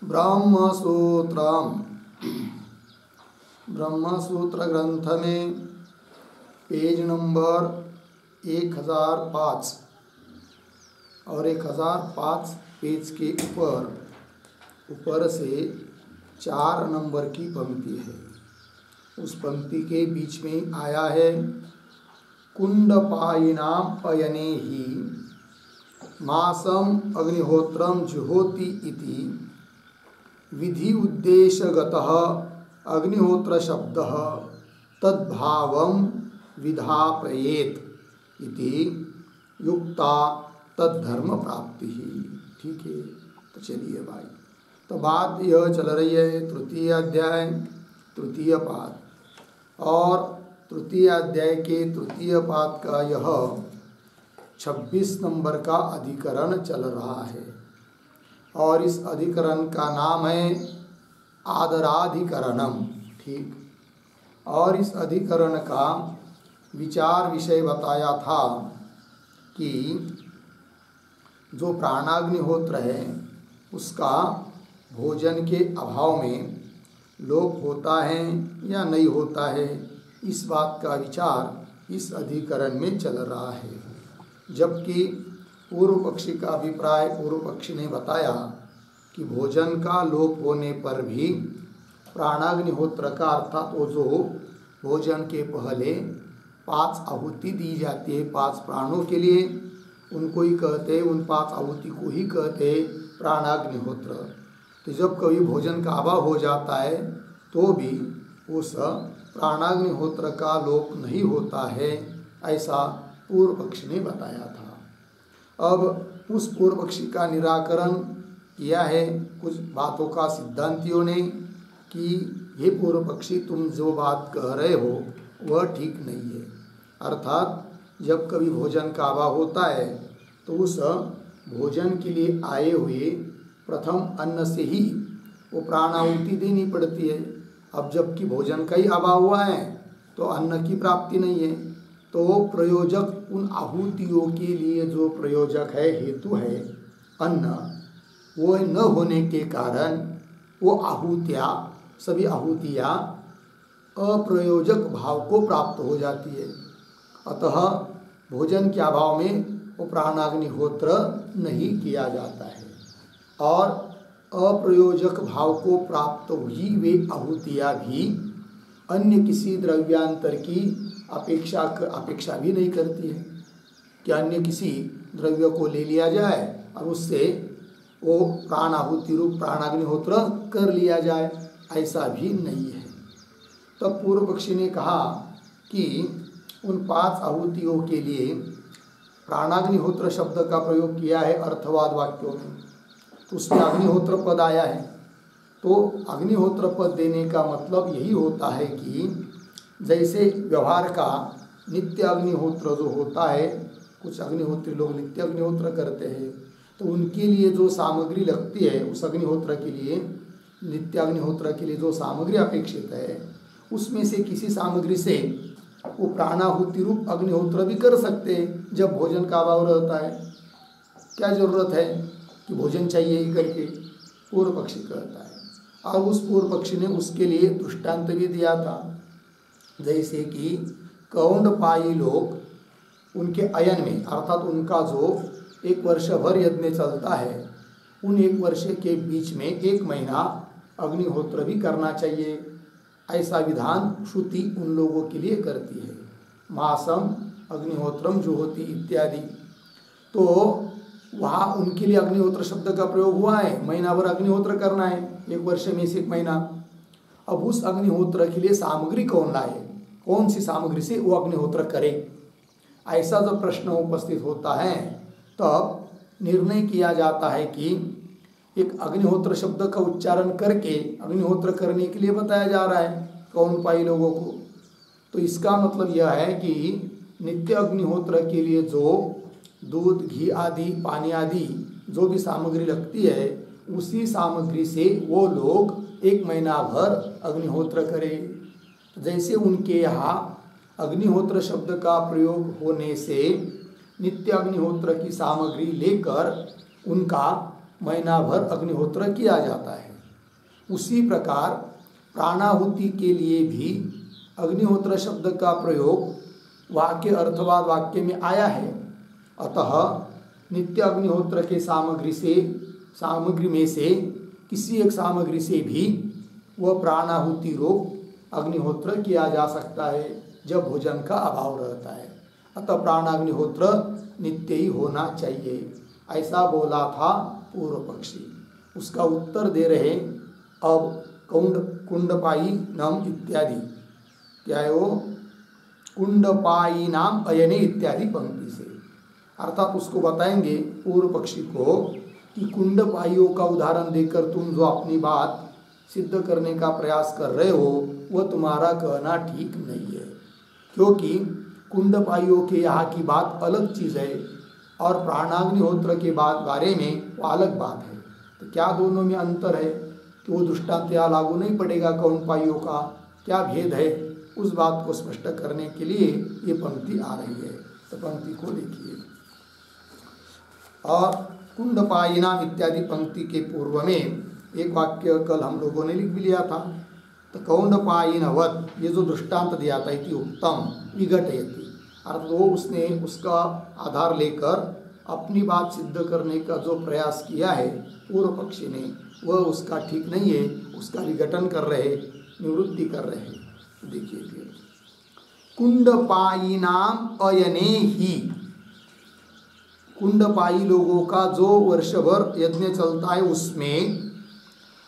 ब्रह्मसूत्रम ब्रह्मसूत्र ग्रंथ में page number 1005 और 1005 पेज के ऊपर से 4 नंबर की पंक्ति है। उस पंक्ति के बीच में आया है कुंडपायिनाम अयने ही मासम अग्निहोत्रम जुहोति इति विधि उद्देश्यगतः अग्निहोत्र शब्दः तद्भावं विधापयेत इति युक्ता तद्धर्म प्राप्ति ही। ठीक है, तो चलिए भाई, तो बात यह चल रही है तृतीय अध्याय तृतीय पाद, और तृतीय अध्याय के तृतीय पाद का यह 26 नंबर का अधिकरण चल रहा है, और इस अधिकरण का नाम है आदराधिकरणम। ठीक, और इस अधिकरण का विचार विषय बताया था कि जो प्राणाग्निहोत्र है उसका भोजन के अभाव में लोप होता है या नहीं होता है, इस बात का विचार इस अधिकरण में चल रहा है। जबकि पूर्व पक्षी का अभिप्राय, पूर्व पक्षी ने बताया कि भोजन का लोप होने पर भी प्राणाग्निहोत्र का अर्थात वो जो भोजन के पहले 5 आहुति दी जाती है 5 प्राणों के लिए, उनको ही कहते, उन 5 आहुति को ही कहते प्राणाग्निहोत्र। तो जब कभी भोजन का अभाव हो जाता है तो भी उस प्राणाग्निहोत्र का लोप नहीं होता है, ऐसा पूर्व पक्षी ने बताया था। अब उस पूर्व पक्षी का निराकरण किया है कुछ बातों का सिद्धांतियों ने कि ये पूर्व पक्षी तुम जो बात कह रहे हो वह ठीक नहीं है। अर्थात जब कभी भोजन का अभाव होता है तो उस भोजन के लिए आए हुए प्रथम अन्न से ही वो प्राणाहुति देनी पड़ती है। अब जबकि भोजन का ही अभाव हुआ है तो अन्न की प्राप्ति नहीं है, तो प्रयोजक उन आहुतियों के लिए जो प्रयोजक है, हेतु है अन्न, वो न होने के कारण वो आहुतियाँ, सभी आहुतियाँ अप्रयोजक भाव को प्राप्त हो जाती है। अतः भोजन के अभाव में वो प्राणाग्निहोत्र नहीं किया जाता है, और अप्रयोजक भाव को प्राप्त हुई वे आहुतियाँ भी अन्य किसी द्रव्यांतर की अपेक्षा भी नहीं करती है कि अन्य किसी द्रव्य को ले लिया जाए और उससे वो प्राण आहुति रूप प्राणाग्निहोत्र कर लिया जाए, ऐसा भी नहीं है। तब पूर्व पक्षी ने कहा कि उन 5 आहुतियों के लिए प्राणाग्निहोत्र शब्द का प्रयोग किया है अर्थवाद वाक्यों में, तो उसमें अग्निहोत्र पद आया है। तो अग्निहोत्र पद देने का मतलब यही होता है कि जैसे व्यवहार का नित्य अग्निहोत्र जो होता है, कुछ अग्निहोत्री लोग नित्य अग्निहोत्र करते हैं, तो उनके लिए जो सामग्री लगती है, उस अग्निहोत्र के लिए, नित्य अग्निहोत्र के लिए जो सामग्री अपेक्षित है, उसमें से किसी सामग्री से वो प्राणाहुति रूप अग्निहोत्र भी कर सकते हैं जब भोजन का अभाव रहता है। क्या जरूरत है कि भोजन चाहिए ही करके, पूर्व पक्षी कहता है। और उस पूर्व पक्षी ने उसके लिए दृष्टांत भी दिया था, जैसे कि कौंडपायी लोग उनके अयन में, अर्थात उनका जो 1 वर्ष भर यज्ञ चलता है, उन 1 वर्ष के बीच में 1 महीना अग्निहोत्र भी करना चाहिए, ऐसा विधान श्रुति उन लोगों के लिए करती है। मासम अग्निहोत्रम जुहोति इत्यादि, तो वहाँ उनके लिए अग्निहोत्र शब्द का प्रयोग हुआ है। महीना भर अग्निहोत्र करना है, 1 वर्ष में से 1 महीना। अब उस अग्निहोत्र के लिए सामग्री कौन लाए, कौन सी सामग्री से वो अग्निहोत्र करे, ऐसा जब प्रश्न उपस्थित होता है तब निर्णय किया जाता है कि एक अग्निहोत्र शब्द का उच्चारण करके अग्निहोत्र करने के लिए बताया जा रहा है कौंडपायी लोगों को। तो इसका मतलब यह है कि नित्य अग्निहोत्र के लिए जो दूध, घी आदि, पानी आदि जो भी सामग्री लगती है, उसी सामग्री से वो लोग 1 महीना भर अग्निहोत्र करें। जैसे उनके यहाँ अग्निहोत्र शब्द का प्रयोग होने से नित्य अग्निहोत्र की सामग्री लेकर उनका महीना भर अग्निहोत्र किया जाता है। उसी प्रकार प्राणाहुति के लिए भी अग्निहोत्र शब्द का प्रयोग वाक्य अर्थवाद वाक्य में आया है। अतः नित्य अग्निहोत्र के सामग्री में से किसी एक सामग्री से भी वह प्राणाहुति रूप अग्निहोत्र किया जा सकता है जब भोजन का अभाव रहता है। अतः प्राणाग्निहोत्र नित्य ही होना चाहिए, ऐसा बोला था पूर्व पक्षी। उसका उत्तर दे रहे अब कुंडपाई नाम इत्यादि, क्या है वो, कुंडपाई नाम अयने इत्यादि पंक्ति से। अर्थात उसको बताएंगे पूर्व पक्षी को कि कुंडपाइयों का उदाहरण देकर तुम जो अपनी बात सिद्ध करने का प्रयास कर रहे हो वह तुम्हारा कहना ठीक नहीं है, क्योंकि कुंडपाइयों के यहाँ की बात अलग चीज़ है और प्राणाग्निहोत्र के बारे में वो अलग बात है। तो क्या दोनों में अंतर है कि वो दृष्टांत यहाँ लागू नहीं पड़ेगा, कुंडपाइयों का क्या भेद है, उस बात को स्पष्ट करने के लिए ये पंक्ति आ रही है। तो पंक्ति को देखिए। और कुंडपायिनाम इत्यादि पंक्ति के पूर्व में एक वाक्य कल हम लोगों ने लिख भी लिया था। तो कौंडपायिनवत, ये जो दृष्टांत दिया था इति उत्तम विघटयति, अर्थात वो उसने उसका आधार लेकर अपनी बात सिद्ध करने का जो प्रयास किया है पूर्व पक्षी ने, वह उसका ठीक नहीं है, उसका विघटन कर रहे, निवृत्ति कर रहे। देखिए फिर, कुंडपायिनाम अयने ही, कुंडपाई लोगों का जो वर्षभर यज्ञ चलता है उसमें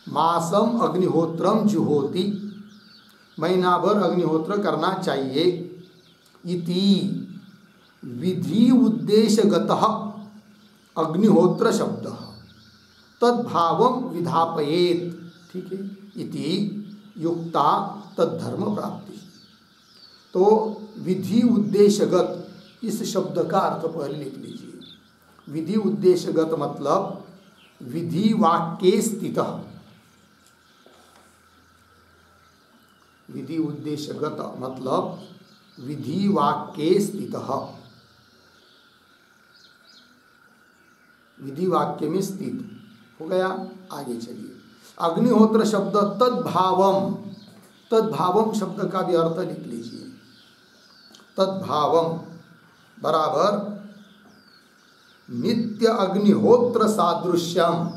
मासम अग्निहोत्रम जुहोति, महीना भर अग्निहोत्र करना चाहिए। इति विधि उद्देश्यगतः अग्निहोत्र शब्द तद्भावम विधापयेत, ठीक है, इति युक्ता तद्धर्म प्राप्ति। तो विधि उद्देश्यगत इस शब्द का अर्थ पहले लिख लीजिए। विधि उद्देश्यगत मतलब विधि वाक्ये स्थितः, विधि उद्देश्यगत मतलब विधि वाक्ये स्थितः, विधि वाक्य में स्थित हो गया। आगे चलिए, अग्निहोत्र शब्द तद्भावम, तद्भावम शब्द का भी अर्थ लिख लीजिए। तद्भावम बराबर नित्य अग्निहोत्र सादृश्यम,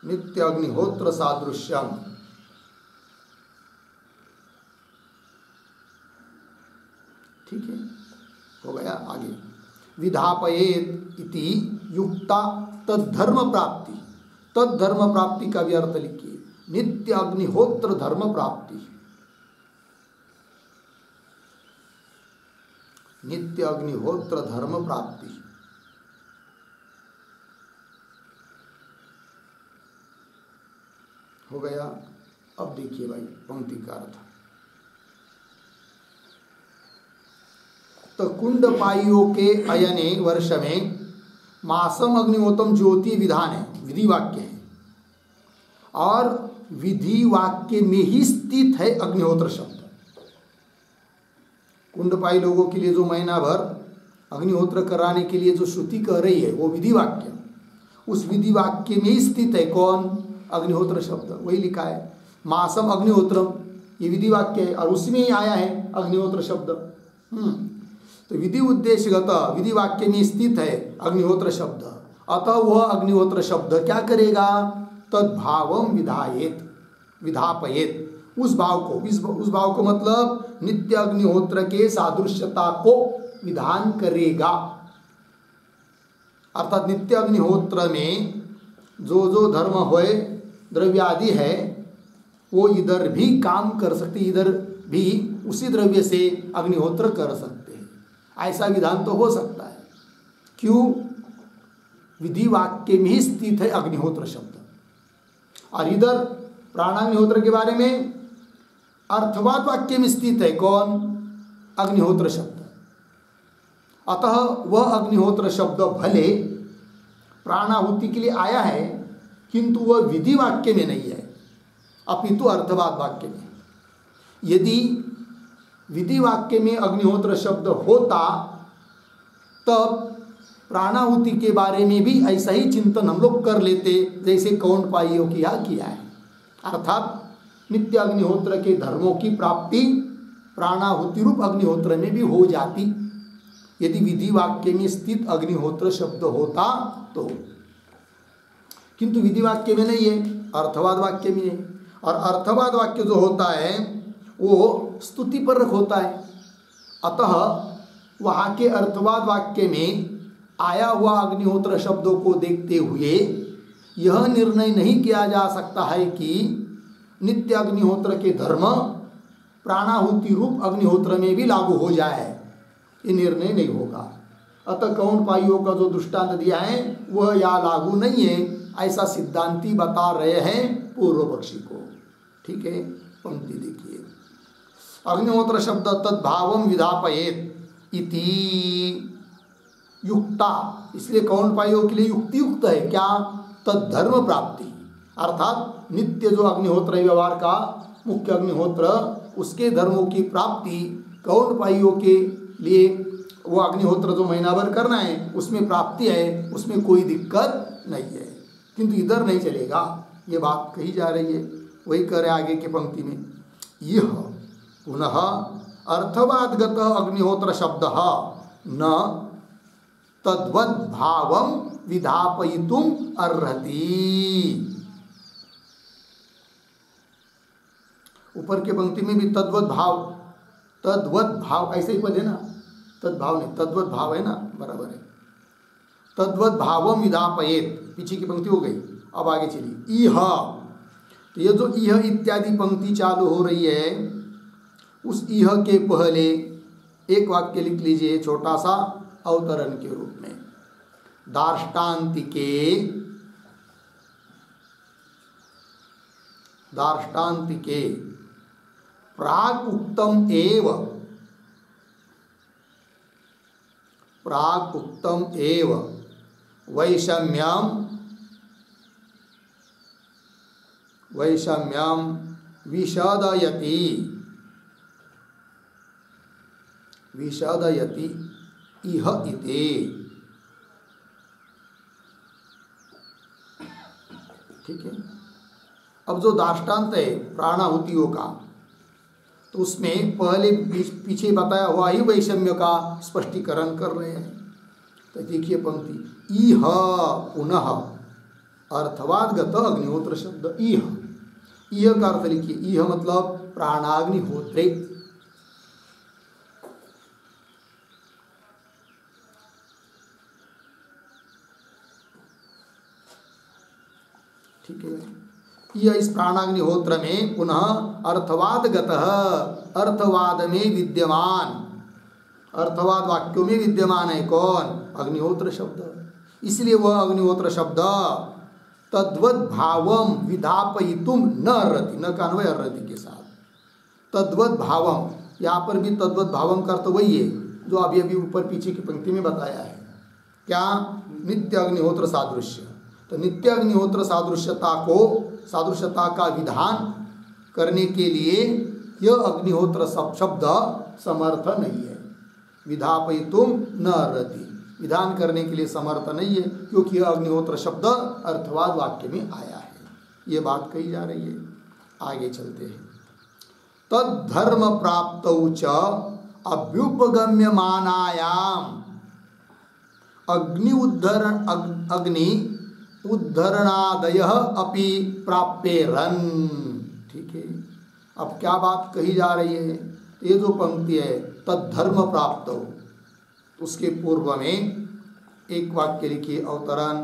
नित्य अग्निहोत्र सादृश्यम, ठीक है, हो गया। आगे विधापयेत इति युक्ता तद्धर्म प्राप्ति, तद्धर्म प्राप्ति का भी अर्थ लिखिए, नित्य अग्निहोत्र धर्म प्राप्ति, नित्य अग्निहोत्र धर्म प्राप्ति। हो गया। अब देखिए भाई पंक्ति का अर्थ, तो कुंडपाइयों के अयने वर्ष में मासम अग्निहोत्रम ज्योति विधान है, विधि वाक्य है, और विधि वाक्य में ही स्थित है अग्निहोत्र शब्द। कुंडपाई लोगों के लिए जो महीना भर अग्निहोत्र कराने के लिए जो श्रुति कह रही है वो विधि वाक्य, उस विधि वाक्य में ही स्थित है कौन, अग्निहोत्र शब्द। वही लिखा है मासम अग्निहोत्रम, ये विधि वाक्य है और उसमें ही आया है अग्निहोत्र शब्द। तो विधि उद्देश्यगत विधि वाक्य में स्थित है अग्निहोत्र शब्द, अतः वह अग्निहोत्र शब्द क्या करेगा, तद्भावम विधायेत, विधापयेत, उस भाव को, उस भाव को मतलब नित्य अग्निहोत्र के सादृश्यता को विधान करेगा। अर्थात नित्य अग्निहोत्र में जो जो धर्म होए द्रव्य आदि है वो इधर भी काम कर सकते, इधर भी उसी द्रव्य से अग्निहोत्र कर सकते हैं, ऐसा विधान तो हो सकता है। क्यों, विधि वाक्य में ही स्थित है अग्निहोत्र शब्द, और इधर प्राणाग्निहोत्र के बारे में अर्थवाद वाक्य में स्थित है कौन, अग्निहोत्र शब्द। अतः वह अग्निहोत्र शब्द भले प्राणाहुति के लिए आया है किंतु वह विधि वाक्य में नहीं है, अपितु अर्थवाद वाक्य में। यदि विधि वाक्य में अग्निहोत्र शब्द होता तब प्राणाहुति के बारे में भी ऐसा ही चिंतन हम लोग कर लेते जैसे कौंडपाइयों की यहाँ किया है। अर्थात नित्य अग्निहोत्र के धर्मों की प्राप्ति प्राणाहुति रूप अग्निहोत्र में भी हो जाती यदि विधि वाक्य में स्थित अग्निहोत्र शब्द होता तो, किंतु विधि वाक्य में नहीं है, अर्थवाद वाक्य में है। और अर्थवाद वाक्य जो होता है वो स्तुति पर होता है, अतः वहाँ के अर्थवाद वाक्य में आया हुआ अग्निहोत्र शब्दों को देखते हुए यह निर्णय नहीं किया जा सकता है कि नित्य अग्निहोत्र के धर्म प्राणाहुति रूप अग्निहोत्र में भी लागू हो जाए, ये निर्णय नहीं होगा। अतः कौंडपाइयों का जो दृष्टांत दिया है वह या लागू नहीं है, ऐसा सिद्धांती बता रहे हैं पूर्व पक्षी को। ठीक है, पंक्ति देखिए, अग्निहोत्र शब्द तद्भावम विधापयेत इति युक्ता, इसलिए कौंडपाइयों के लिए युक्तियुक्त है क्या, तद्धर्म प्राप्ति, अर्थात नित्य जो अग्निहोत्र व्यवहार का मुख्य अग्निहोत्र उसके धर्मों की प्राप्ति कौंडपाइयों के लिए वो अग्निहोत्र जो महीना भर करना है उसमें प्राप्ति है, उसमें कोई दिक्कत नहीं है। किंतु इधर नहीं चलेगा, ये बात कही जा रही है, वही कह रहे आगे की पंक्ति में, यह पुनः अर्थवादगत अग्निहोत्र शब्द न तद्वद भावम विधापयितुम अर्हति। ऊपर के पंक्ति में भी तद्वद भाव ऐसे ही पद है ना, तद्भाव नहीं तद्वद भाव है ना, बराबर है। तद्वद भावम विधापयेत, पीछे की पंक्ति हो गई, अब आगे चलिए इह, तो ये जो इह इत्यादि पंक्ति चालू हो रही है उस इह के पहले एक वाक्य लिख लीजिए छोटा सा अवतरण के रूप में, दार्ष्टान्तिके प्राग उक्तम एव वैषम्यम विषदयति इह इति। ठीक है, अब जो दाष्टान्त है प्राणाहुतियों का, तो उसमें पहले पीछे बताया हुआ ही वैषम्य का स्पष्टीकरण कर रहे हैं। तो देखिए पंक्ति, इह पुनः अर्थवादगत अग्निहोत्र शब्द, इह का अर्थ लिखिए, इह मतलब प्राणाग्निहोत्रे, ठीक है। यह इस प्राणाग्निहोत्र में पुनः अर्थवादगत, अर्थवाद में विद्यमान, अर्थवाद वाक्यों में विद्यमान है कौन, अग्निहोत्र शब्द। इसलिए वह अग्निहोत्र शब्द तद्वद भावम विधापयितुम न अर्हति, न का अन्वय अर्हति के साथ, तद्वद भावम, यहाँ पर भी तद्वद भावम का अर्थ वही है जो अभी अभी ऊपर पीछे की पंक्ति में बताया है, क्या, नित्य अग्निहोत्र सादृश्य। तो नित्य अग्निहोत्र सादृश्यता का विधान करने के लिए यह अग्निहोत्र शब्द समर्थ नहीं है, विधापयितुम न अर्हति, विधान करने के लिए समर्थ नहीं है, क्योंकि यह अग्निहोत्र शब्द अर्थवाद वाक्य में आया है, ये बात कही जा रही है। आगे चलते हैं, तद्धर्म प्राप्तौ च अभ्युपगम्यमानायाम अग्नि उद्धरणादयः अपि प्राप्येरन्। ठीक है, अब क्या बात कही जा रही है, ये जो पंक्ति है तद्धर्म प्राप्तौ, उसके पूर्व में एक वाक्य लिखिए अवतरण,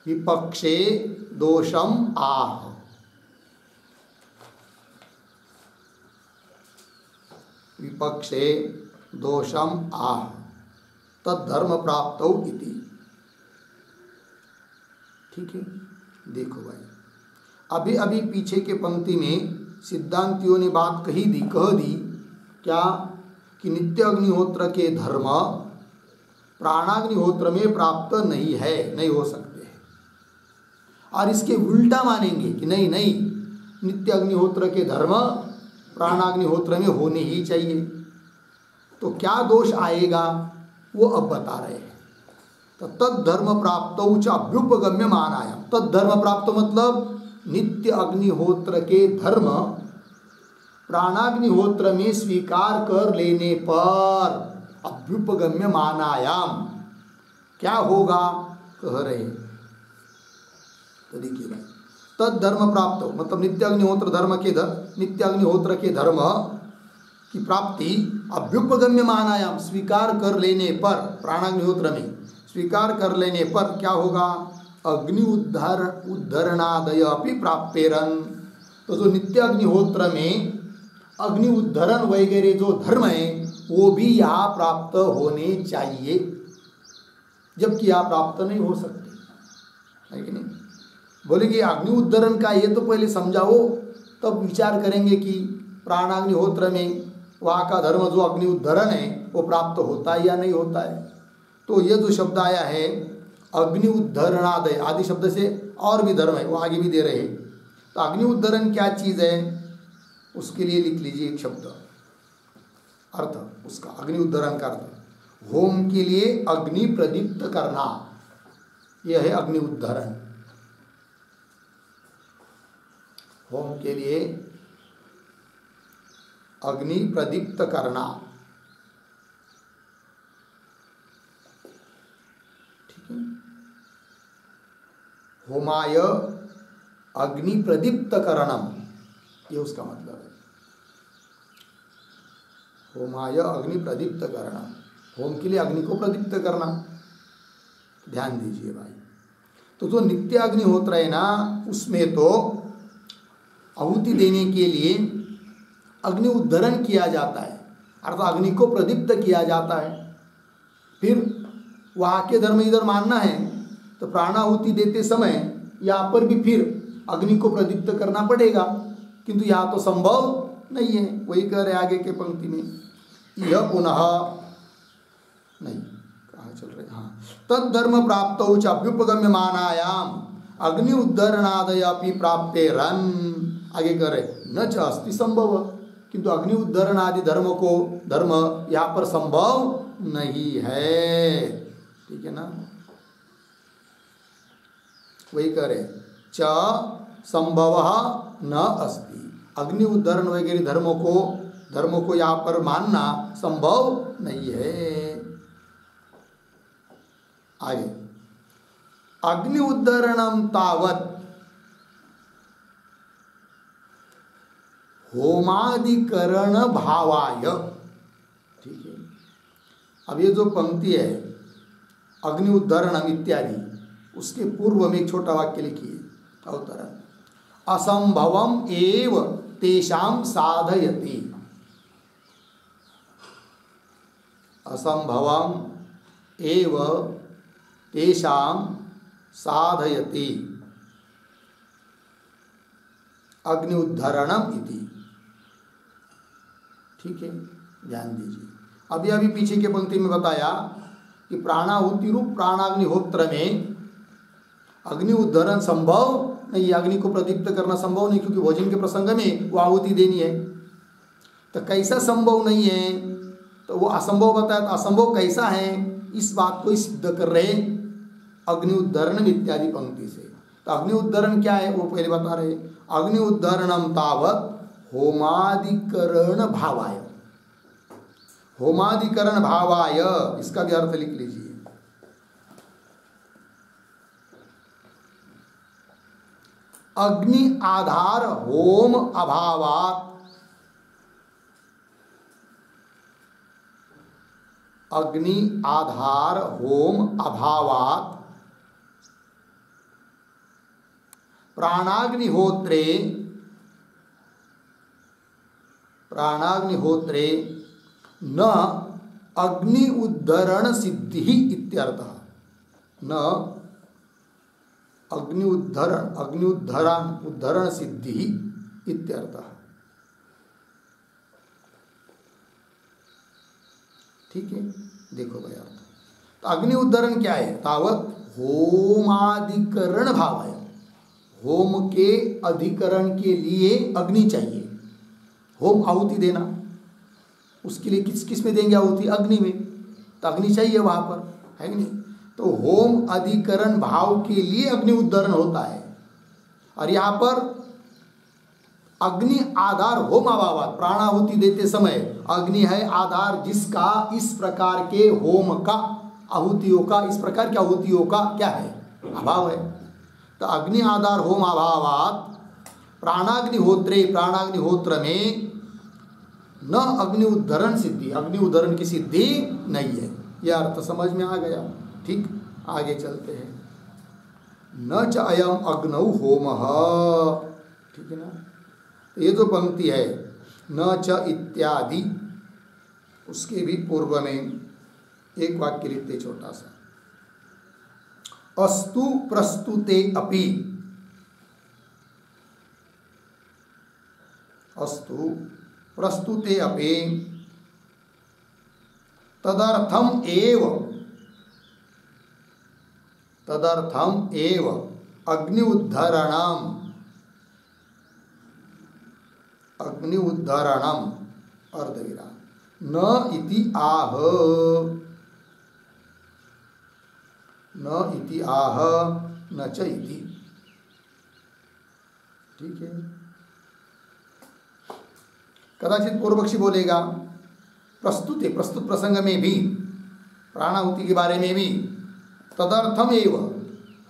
विपक्षे दोषम आह, विपक्षे दोषम आह तद्धर्म प्राप्तौ इति। ठीक है, देखो भाई, अभी अभी पीछे के पंक्ति में सिद्धांतियों ने बात कह दी क्या, कि नित्य अग्निहोत्र के धर्म प्राणाग्निहोत्र में प्राप्त नहीं है, नहीं हो सकते हैं, और इसके उल्टा मानेंगे कि नहीं नित्य अग्निहोत्र के धर्म प्राणाग्निहोत्र में होने ही चाहिए। तो क्या दोष आएगा, वो अब बता रहे हैं। तो तद धर्म प्राप्त च अभ्युपगम्य मानायाम। तद धर्म प्राप्त मतलब नित्य अग्निहोत्र के धर्म प्राणाग्निहोत्र में स्वीकार कर लेने पर अभ्युपगम्य मानायाम क्या होगा कह रहे हैं। तो देखिए तद धर्म प्राप्त मतलब नित्य अग्निहोत्र के धर्म की प्राप्ति अभ्युपगम्य मानायाम स्वीकार कर लेने पर, प्राणाग्निहोत्र में स्वीकार कर लेने पर क्या होगा, अग्नि उद्धरणादय अपि प्राप्तेरन। तो जो नित्य अग्निहोत्र में अग्नि उद्धरण वगैरह जो धर्म है वो भी यहाँ प्राप्त होने चाहिए, जबकि यहाँ प्राप्त नहीं हो सकते, है कि नहीं। बोले कि अग्नि उद्धरण का ये तो पहले समझाओ, तब विचार करेंगे कि प्राणाग्निहोत्र में वहाँ का धर्म जो अग्नि उद्धरण है वो प्राप्त होता है या नहीं होता है। तो ये जो शब्द आया है अग्नि उद्धरणादय आदि शब्द से और भी धर्म है वो आगे भी दे रहे हैं। तो अग्नि उद्धरण क्या चीज़ है उसके लिए लिख लीजिए एक शब्द, अर्थ उसका अग्नि उद्धरण का अर्थ होम के लिए अग्नि प्रदीप्त करना, यह है अग्नि उद्धरण। होम के लिए अग्नि प्रदीप्त करना, ठीक है। होमाय अग्नि प्रदीप्त करणम, ये उसका मतलब है। होमाय अग्नि प्रदीप्त करना, होम के लिए अग्नि को प्रदीप्त करना। ध्यान दीजिए भाई, तो जो नित्य अग्निहोत्र है ना उसमें तो आहुति देने के लिए अग्नि उद्धरण किया जाता है, अर्थात अग्नि को प्रदीप्त किया जाता है। फिर वहाँ के धर्म इधर मानना है तो प्राणाहुति देते समय यहाँ पर भी फिर अग्नि को प्रदीप्त करना पड़ेगा, किंतु यहाँ तो संभव नहीं है। वही कह रहे आगे के पंक्ति में, यह पुनः नहीं कहाँ चल रहे, हाँ तद धर्म प्राप्त च अभ्युपगम्य मानायाम अग्नि उद्धरणादय अपि प्राप्तेरन। आगे कह रहे न च अस्ति संभव, किंतु अग्नि उद्धरण आदि धर्म यहाँ पर संभव नहीं है, ठीक है ना। वही कह रहे च संभव न अस्ति, अग्नि उद्धरण वगैरह धर्मों को यहाँ पर मानना संभव नहीं है। आगे अग्नि उद्धरणम तावत होमादिकरण भावाय, ठीक है। अब ये जो पंक्ति है अग्नि उद्धरणम इत्यादि, उसके पूर्व में एक छोटा वाक्य लिखिए अवतरण, असंभवम एव तेषां साधयति। असंभवम एव तेषां साधयति अग्नि उद्धरणम इति, ठीक है। ध्यान दीजिए, अभी पीछे के पंक्ति में बताया कि प्राणाहुति रूप प्राणाग्निहोत्र में अग्नि उद्धरण संभव नहीं, अग्नि को प्रदीप्त करना संभव नहीं, क्योंकि भोजन के प्रसंग में वो आहुति देनी है। तो कैसा संभव नहीं है, तो वो असंभव बताया, तो असंभव कैसा है इस बात को सिद्ध कर रहे अग्नि उद्धरण इत्यादि पंक्ति से। तो अग्नि उद्धरण क्या है वो पहले बता रहे, अग्नि उद्धरणम तावत होमादिकरण भावाय। होमादिकरण भावाय इसका भी अर्थ लिख लीजिए, अग्नि आधार होम अभावात, अग्नि आधार होम अभावात प्राणाग्निहोत्रे न अग्नि उद्धरण सिद्धि इत्यर्थः। न अग्नि उद्धरण सिद्धि इत्यर्थः, ठीक है। देखो भाई अर्थ, तो अग्नि उद्धरण क्या है, तावत होमादिकरण भाव है, होम के अधिकरण के लिए अग्नि चाहिए। होम आहुति देना, उसके लिए किस किस में देंगे आहुति, अग्नि में। तो अग्नि चाहिए वहाँ पर, है कि नहीं। तो होम अधिकरण भाव के लिए अग्नि उद्धरण होता है, और यहाँ पर अग्नि आधार होम अभावात, प्राणाहुति देते समय अग्नि है आधार, जिसका इस प्रकार के होम का, आहुतियों का, इस प्रकार की आहुतियों का क्या है, अभाव है। तो अग्नि आधार होम अभावात प्राणाग्निहोत्रे, प्राणाग्निहोत्र में न अग्नि उद्धरण सिद्धि, अग्नि उद्धरण की सिद्धि नहीं है। यह अर्थ समझ में आ गया। ठीक, आगे चलते हैं। न च अयम अग्नौ होमः, ठीक है ना। ये जो पंक्ति है न च इत्यादि, उसके भी पूर्व में एक वाक्य लिखते छोटा सा, अस्तु प्रस्तुते अपि, अस्तु प्रस्तुते अपि तदर्थम एव, तदर्थम एव अग्नि उद्धरणम, अग्नि उद्धरणम अर्धविराम, न इति आह, न इति आह न च इति। ठीक है। कदाचित पूर्वपक्षी बोलेगा प्रस्तुत है, प्रस्तुत प्रसंग में भी, प्राणाहुति के बारे में भी, तदर्थम एव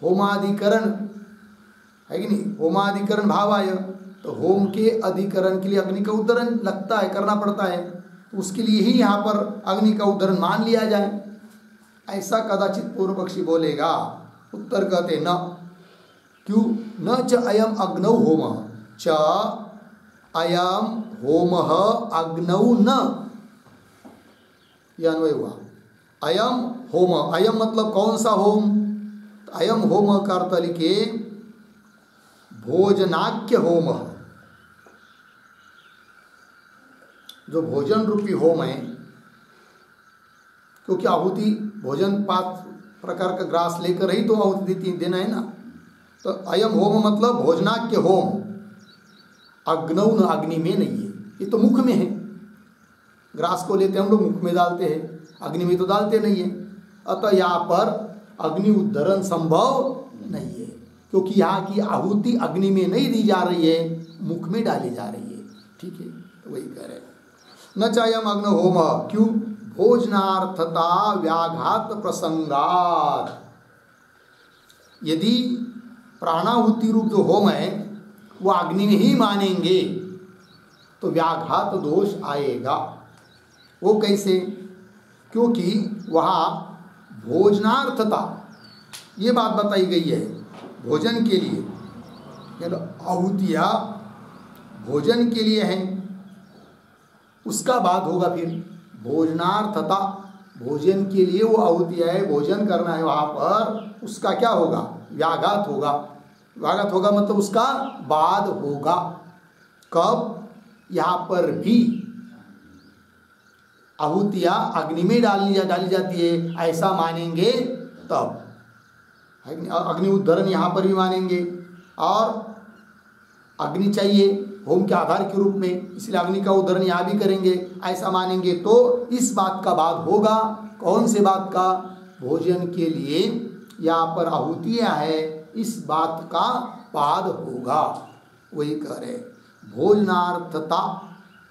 होमाधिकरण है कि नहीं, होमाधिकरण भाव आय, तो होम के अधिकरण के लिए अग्नि का उद्धरण लगता है, करना पड़ता है, तो उसके लिए ही यहाँ पर अग्नि का उद्धरण मान लिया जाए, ऐसा कदाचित पूर्व पक्षी बोलेगा। उत्तर कहते न, क्यों, न च अयम अग्नौ होम, च अयम होमः अग्नौ न, यह अन्वय हुआ। अयम होम, अयम मतलब कौन सा होम, तो अयम होम का अर्थ लिखे भोजनाख्य होम, जो भोजन रूपी होम है, क्योंकि आहुति भोजन 5 प्रकार का ग्रास लेकर ही तो आहुति देना है ना। तो अयम होम मतलब भोजनाख्य होम, अग्नौ न, अग्नि में नहीं है, ये तो मुख में है। ग्रास को लेते हम लोग मुख में डालते हैं, अग्नि में तो डालते नहीं है। अतः यहाँ पर अग्नि उद्धरण संभव नहीं है, क्योंकि यहाँ की आहुति अग्नि में नहीं दी जा रही है, मुख में डाली जा रही है। ठीक है, तो वही कह रहे न चायम अग्न होम, क्यों, भोजनार्थता व्याघात प्रसंगात। यदि प्राणाहुति रूप जो होम है वो अग्नि में ही मानेंगे तो व्याघात दोष आएगा। वो कैसे, क्योंकि वहाँ भोजनार्थता ये बात बताई गई है, भोजन के लिए, आहुतियाँ भोजन के लिए हैं, उसका बाद होगा फिर भोजनार्थता, भोजन के लिए वो आहुतियाँ है, भोजन करना है वहाँ पर, उसका क्या होगा, व्याघात होगा। व्याघात होगा मतलब उसका बाद होगा। कब, यहाँ पर भी आहुतियाँ अग्नि में डाली जाती है, ऐसा मानेंगे तब अग्नि उद्धरण यहाँ पर भी मानेंगे, और अग्नि चाहिए होम के आधार के रूप में, इसलिए अग्नि का उद्धरण यहाँ भी करेंगे, ऐसा मानेंगे तो इस बात का बाद होगा। कौन से बात का, भोजन के लिए यहाँ पर आहुतियाँ है, इस बात का बाद होगा। वही कह रहे भोजनार्थता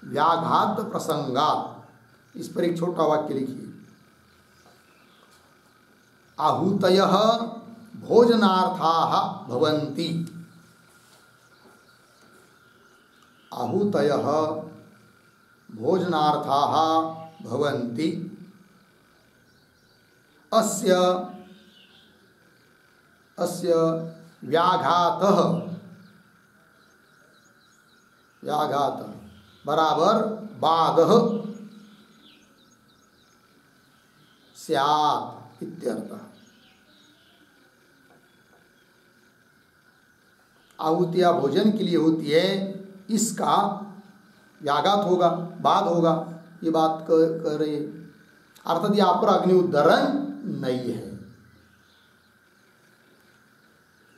व्याघात प्रसंगात। इस पर एक छोटा वाक्य लिखिए, आहूतयः भोजनार्थाः भवन्ति, आहूतयः भोजनार्थाः भवन्ति, अस्य अस्य व्याघातः, व्याघात बराबर बाधः स्यात् इत्यर्थः। आहुतियाँ भोजन के लिए होती है, इसका व्याघात होगा, बाद होगा, ये बात कर रहे हैं। अर्थात यहाँ पर अग्नि उद्धरण नहीं है।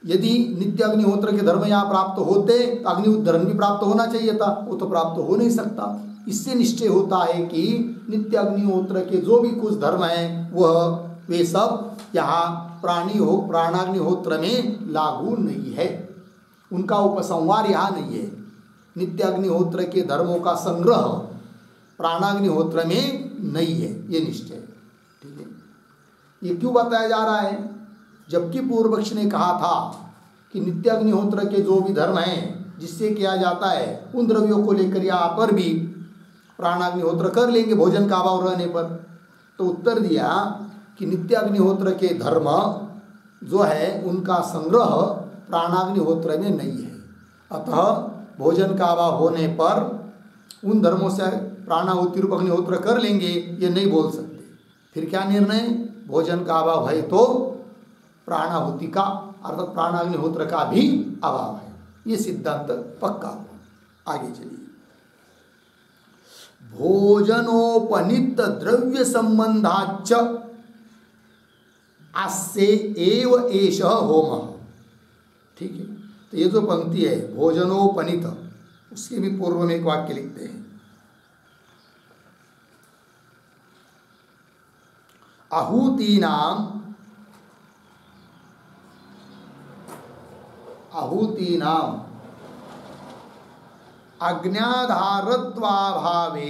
यदि नित्य अग्निहोत्र के धर्म यहाँ प्राप्त होते तो अग्नि उद्धरण भी प्राप्त होना चाहिए था, वो तो प्राप्त हो नहीं सकता। इससे निश्चय होता है कि नित्य अग्निहोत्र के जो भी कुछ धर्म हैं वे सब यहाँ प्राणाग्निहोत्र में लागू नहीं है, उनका उपसंहार यहाँ नहीं है। नित्य अग्निहोत्र के धर्मों का संग्रह प्राणाग्निहोत्र में नहीं है, ये निश्चय। ठीक है, ये क्यों बताया जा रहा है? जबकि पूर्व पक्ष ने कहा था कि नित्य अग्निहोत्र के जो भी धर्म हैं जिससे किया जाता है उन द्रव्यों को लेकर यहाँ पर भी प्राणाग्निहोत्र कर लेंगे भोजन का अभाव रहने पर। तो उत्तर दिया कि नित्य अग्निहोत्र के धर्म जो है उनका संग्रह प्राणाग्निहोत्र में नहीं है, अतः भोजन का अभाव होने पर उन धर्मों से प्राणाहुति रूप अग्निहोत्र कर लेंगे, ये नहीं बोल सकते। फिर क्या निर्णय? भोजन का अभाव है तो प्राणाहुति का अर्थात प्राणाग्निहोत्र का भी अभाव है, ये सिद्धांत पक्का। आगे चलिए। भोजनोपनित द्रव्य संबंधाच अस्य एव एष होम। ठीक है, तो ये जो पंक्ति है भोजनोपनित, उसके भी पूर्व में एक वाक्य लिखते हैं, आहूतीनाम अग्नि आधारत्वाभावे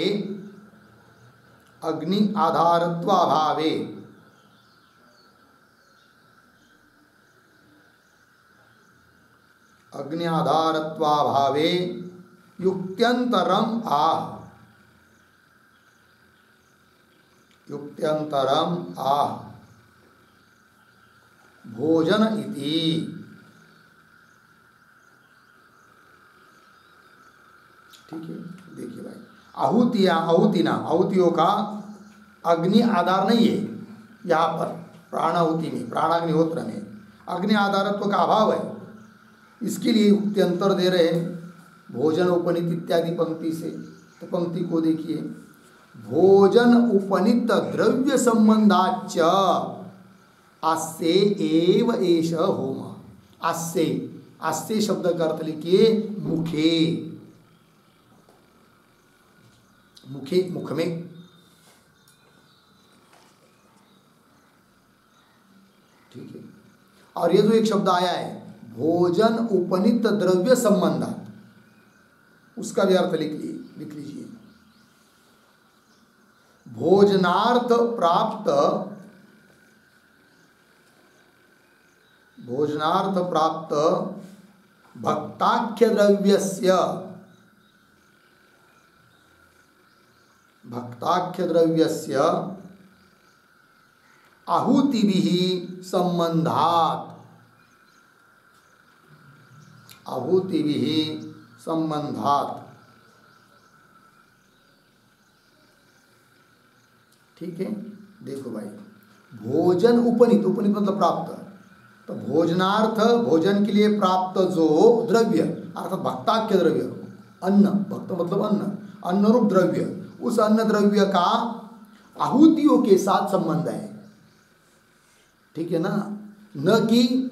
युक्त्यंतरम आह भोजन इति। ठीक है, देखिए भाई, आहुतियों का अग्नि आधार नहीं है यहाँ पर प्राणाहुति में, प्राणाग्निहोत्र में अग्नि आधारत्व का अभाव है, इसके लिए युक्त्यंतर दे रहे हैं भोजन उपनित इत्यादि पंक्ति से। तो पंक्ति को देखिए, भोजन उपनित द्रव्य संबंधाच अस्य एव एष होम। अस्य शब्द का अर्थ लिखिए मुखे, मुख में। ठीक है, और ये जो एक शब्द आया है भोजन उपनित द्रव्य संबंधात, उसका भी अर्थ लिख लीजिए, भोजनार्थ प्राप्त भक्ताख्य द्रव्यस्य आहुतिभिः संबंधात। ठीक है, देखो भाई, भोजन उपनित मतलब प्राप्त, तो भोजनार्थ भोजन के लिए प्राप्त जो द्रव्य अर्थात भक्ताख्य द्रव्य, अन्न, भक्त मतलब अन्न रूप द्रव्य, उस अन्न द्रव्य का आहुतियों के साथ संबंध है। ठीक है ना, न कि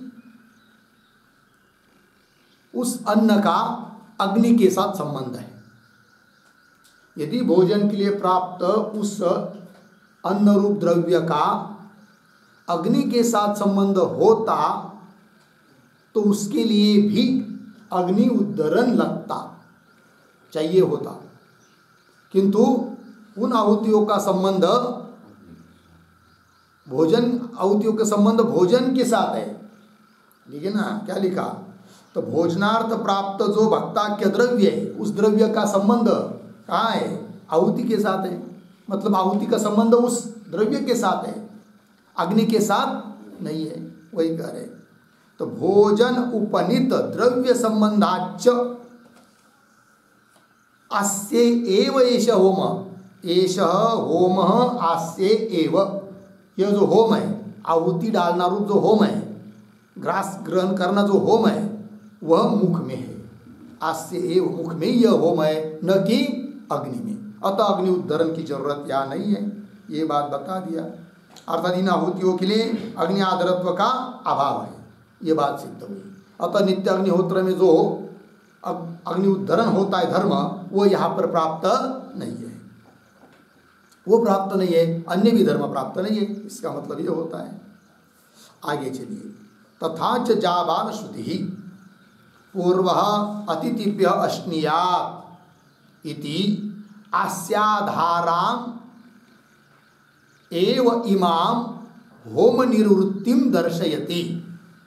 उस अन्न का अग्नि के साथ संबंध है। यदि भोजन के लिए प्राप्त उस अन्न रूप द्रव्य का अग्नि के साथ संबंध होता तो उसके लिए भी अग्नि उद्धरण लगता, चाहिए होता, किंतु उन आहुतियों का संबंध आहुतियों का संबंध भोजन के साथ है। ठीक है ना, क्या लिखा? तो भोजनार्थ प्राप्त जो भक्ताख्य द्रव्य है उस द्रव्य का संबंध कहाँ है? आहुति के साथ है, मतलब आहुति का संबंध उस द्रव्य के साथ है, अग्नि के साथ नहीं है, वही कह रहे। तो भोजन उपनित द्रव्य संबंधाच अस्य एव एष होम, एष होम अस्य एव, यह जो होम है आहुति डालना रूप जो होम है, ग्रास ग्रहण करना जो होम है वह मुख में है, अस्य एव मुख में यह होम है, न कि अग्नि में। अतः अग्नि उद्धरण की जरूरत यहाँ नहीं है, ये बात बता दिया। अर्थात इन आहुतियों के लिए अग्नि आदरत्व का अभाव है, ये बात सिद्ध हुई। अतः नित्य अग्निहोत्र में जो अग्नि उद्धरण होता है धर्म, वो यहाँ पर प्राप्त नहीं है, वो प्राप्त नहीं है, अन्य भी धर्म प्राप्त नहीं है। इसका मतलब ये होता है। आगे चलिए। तथा च जाबाल श्रुति पूर्व अतिथिभ्य अश्नीयात् इति अस्याधाराम एव इमाम होम निवृत्तिम दर्शयति।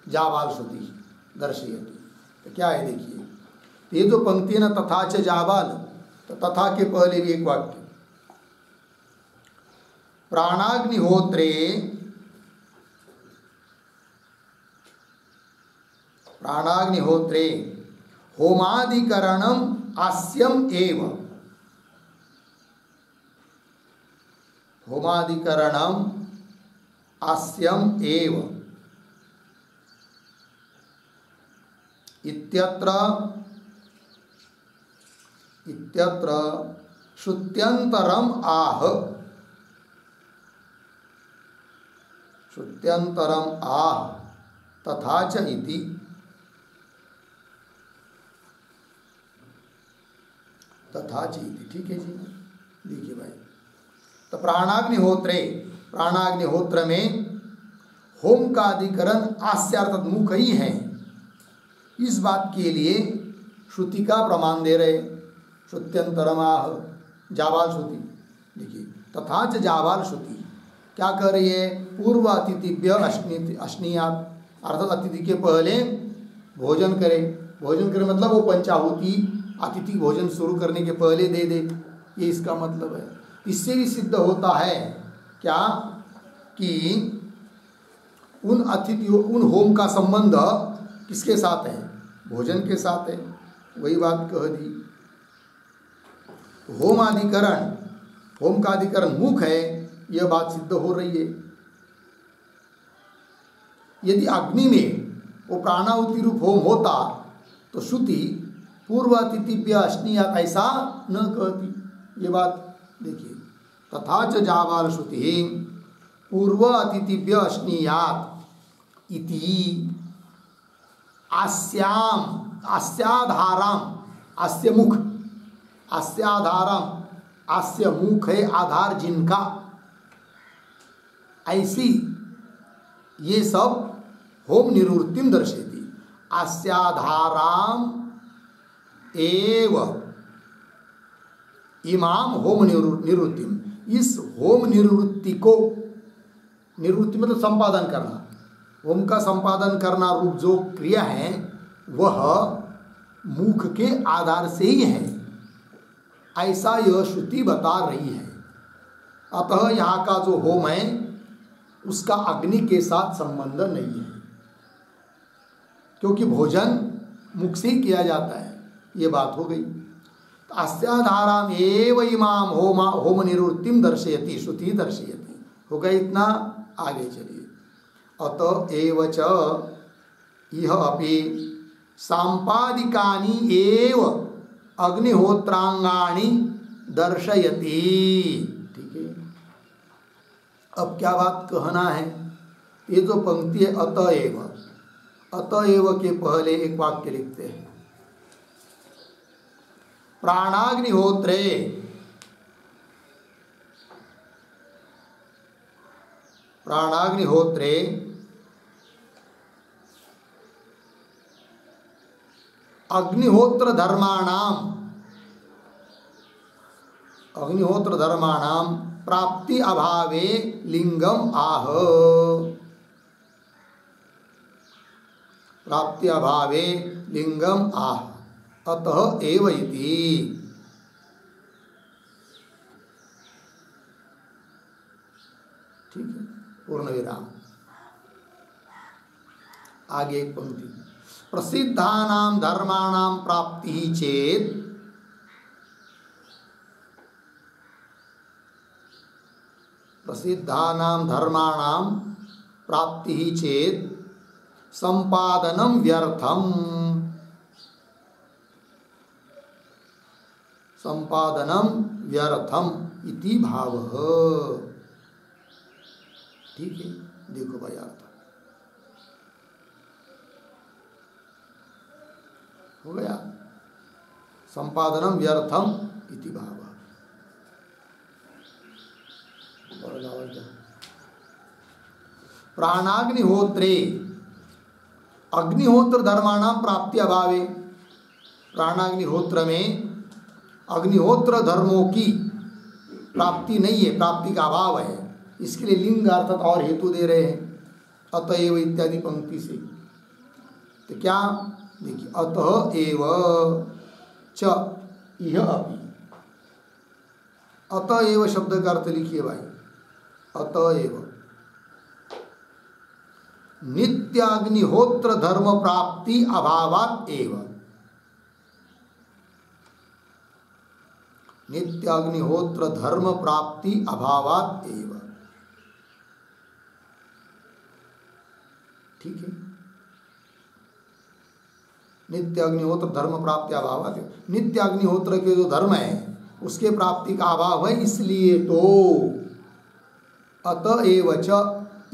जाबाल श्रुति दर्शयति, तो क्या है देखिए, ये जो पंक्ति है ना, तथा च जाबाल, तो तथा के पहले भी एक वाक्य, प्राणाग्निहोत्रे होमादिकरणम आस्यम एव, होमादिकरणम आस्यम एव इत्यत्र श्रुत्यंतरम आह, श्रुत्यंतरम आह तथा च इति। तथा च इति, ठीक है जी। देखिए भाई, तो प्राणाग्निहोत्रे, प्राणाग्निहोत्र में होम का अधिकरण आस्य अर्थात मुख ही है, इस बात के लिए श्रुति का प्रमाण दे रहे। श्रुत्यंतरमाह, जाबाल श्रुति। देखिए, तथा च जाबाल श्रुति क्या कह रही है, पूर्व अतिथिभ्य अश्नीयात्, अर्थात अतिथि के पहले भोजन करे। भोजन करे मतलब वो पंचाहुति अतिथि भोजन शुरू करने के पहले दे दे, ये इसका मतलब है। इससे भी सिद्ध होता है क्या कि उन अतिथियों, उन होम का संबंध किसके साथ है, भोजन के साथ है। वही बात कह दी। तो होम अधिकरण, होम का अधिकरण मुख है, यह बात सिद्ध हो रही है। यदि अग्नि में वो प्राणाहुति रूप होम होता तो श्रुति पूर्व अतिथिभ्य अश्नीयात् ऐसा न कहती। ये बात देखिए, तथा च जाबाल श्रुति पूर्व अतिथिभ्य अश्नीयात् इति आस्याम, आस्याधाराम, आस्य मुख, आस्याधाराम, आस्य मुख है आधार जिनका, ऐसी ये सब होम निवृत्तिम दर्शेती। आस्याधाराम एव इमाम होम निवृत्तिम, इस होम निवृत्ति को, निवृत्ति मतलब संपादन करना, होम का संपादन करना रूप जो क्रिया है वह मुख के आधार से ही है, ऐसा यह श्रुति बता रही है। अतः यहाँ का जो होम है उसका अग्नि के साथ संबंध नहीं है, क्योंकि भोजन मुख से ही किया जाता है। ये बात हो गई। तो अस्याधाराम एव इमाम होम निवृत्तिम दर्शयति, श्रुति दर्शयति। हो गया इतना। आगे चलिए। अत एव च इह अपि सांपादिकानि एव अग्निहोत्रांगाणि दर्शयति। ठीक है, अब क्या बात कहना है, ये जो पंक्ति है अतएव, अतएव के पहले एक वाक्य लिखते हैं, प्राणाग्निहोत्रे, प्राणाग्निहोत्रे अग्निहोत्र धर्माणाम, अग्निहोत्र धर्माणाम प्राप्ति अभावे लिंगम आह, प्राप्ति अभावे लिंगम आह, अतः एव इति। ठीक है, पूर्ण विराम। आगे एक पंक्ति, प्रसिद्धानां धर्माणां प्राप्ति चेत, प्रसिद्धानां धर्माणां प्राप्ति चेत संपादनम व्यर्थम, संपादनम व्यर्थम इति भावः। ठीक है, देखो भाई अर्थ हो गया। संपादनम व्यर्थम इति भाव। प्राणाग्निहोत्रे अग्निहोत्र धर्माणाम प्राप्ति अभावे, प्राणाग्निहोत्र में अग्निहोत्र धर्मों की प्राप्ति नहीं है, प्राप्ति का अभाव है। इसके लिए लिंग अर्थात और हेतु दे रहे हैं, अतएव इत्यादि पंक्ति से। तो क्या देखिए, अतः एव च इह अपि, अतः एव शब्द का अर्थ लिखिए भाई, अतः एव नित्याग्निहोत्र धर्म प्राप्ति अभावात् एव, नित्याग्निहोत्र धर्म प्राप्ति अभावात् एव। ठीक है, नित्याग्निहोत्र धर्म प्राप्ति अभावात् एव, नित्याग्निहोत्र के जो धर्म है उसके प्राप्ति का अभाव है, इसलिए तो अतएव च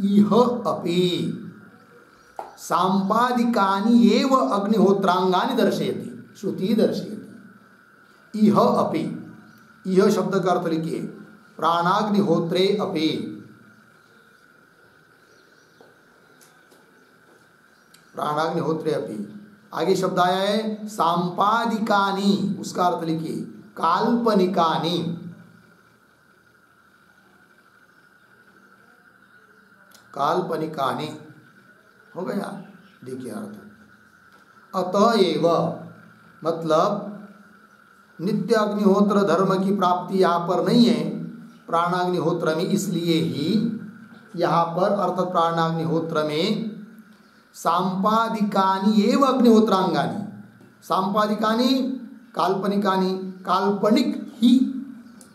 इह अपि सांपादिकानि एव अग्निहोत्रांगानि दर्शयति, श्रुति दर्शयति। इह अपि, यह शब्द का अर्थ लिखिए, प्राणाग्निहोत्रे अपि, प्राणाग्निहोत्रे अपि। आगे शब्द आया है सांपादिकानि, उसका अर्थ लिखिए काल्पनिकानि, काल्पनिकानि हो गया। देखिए अर्थ, अतएव मतलब नित्य अग्निहोत्र धर्म की प्राप्ति यहाँ पर नहीं है प्राणाग्निहोत्र में, इसलिए ही यहाँ पर अर्थात प्राणाग्निहोत्र में सांपादिकानि एव अग्निहोत्रांगानि, सांपादिकानि काल्पनिकानि, काल्पनिक ही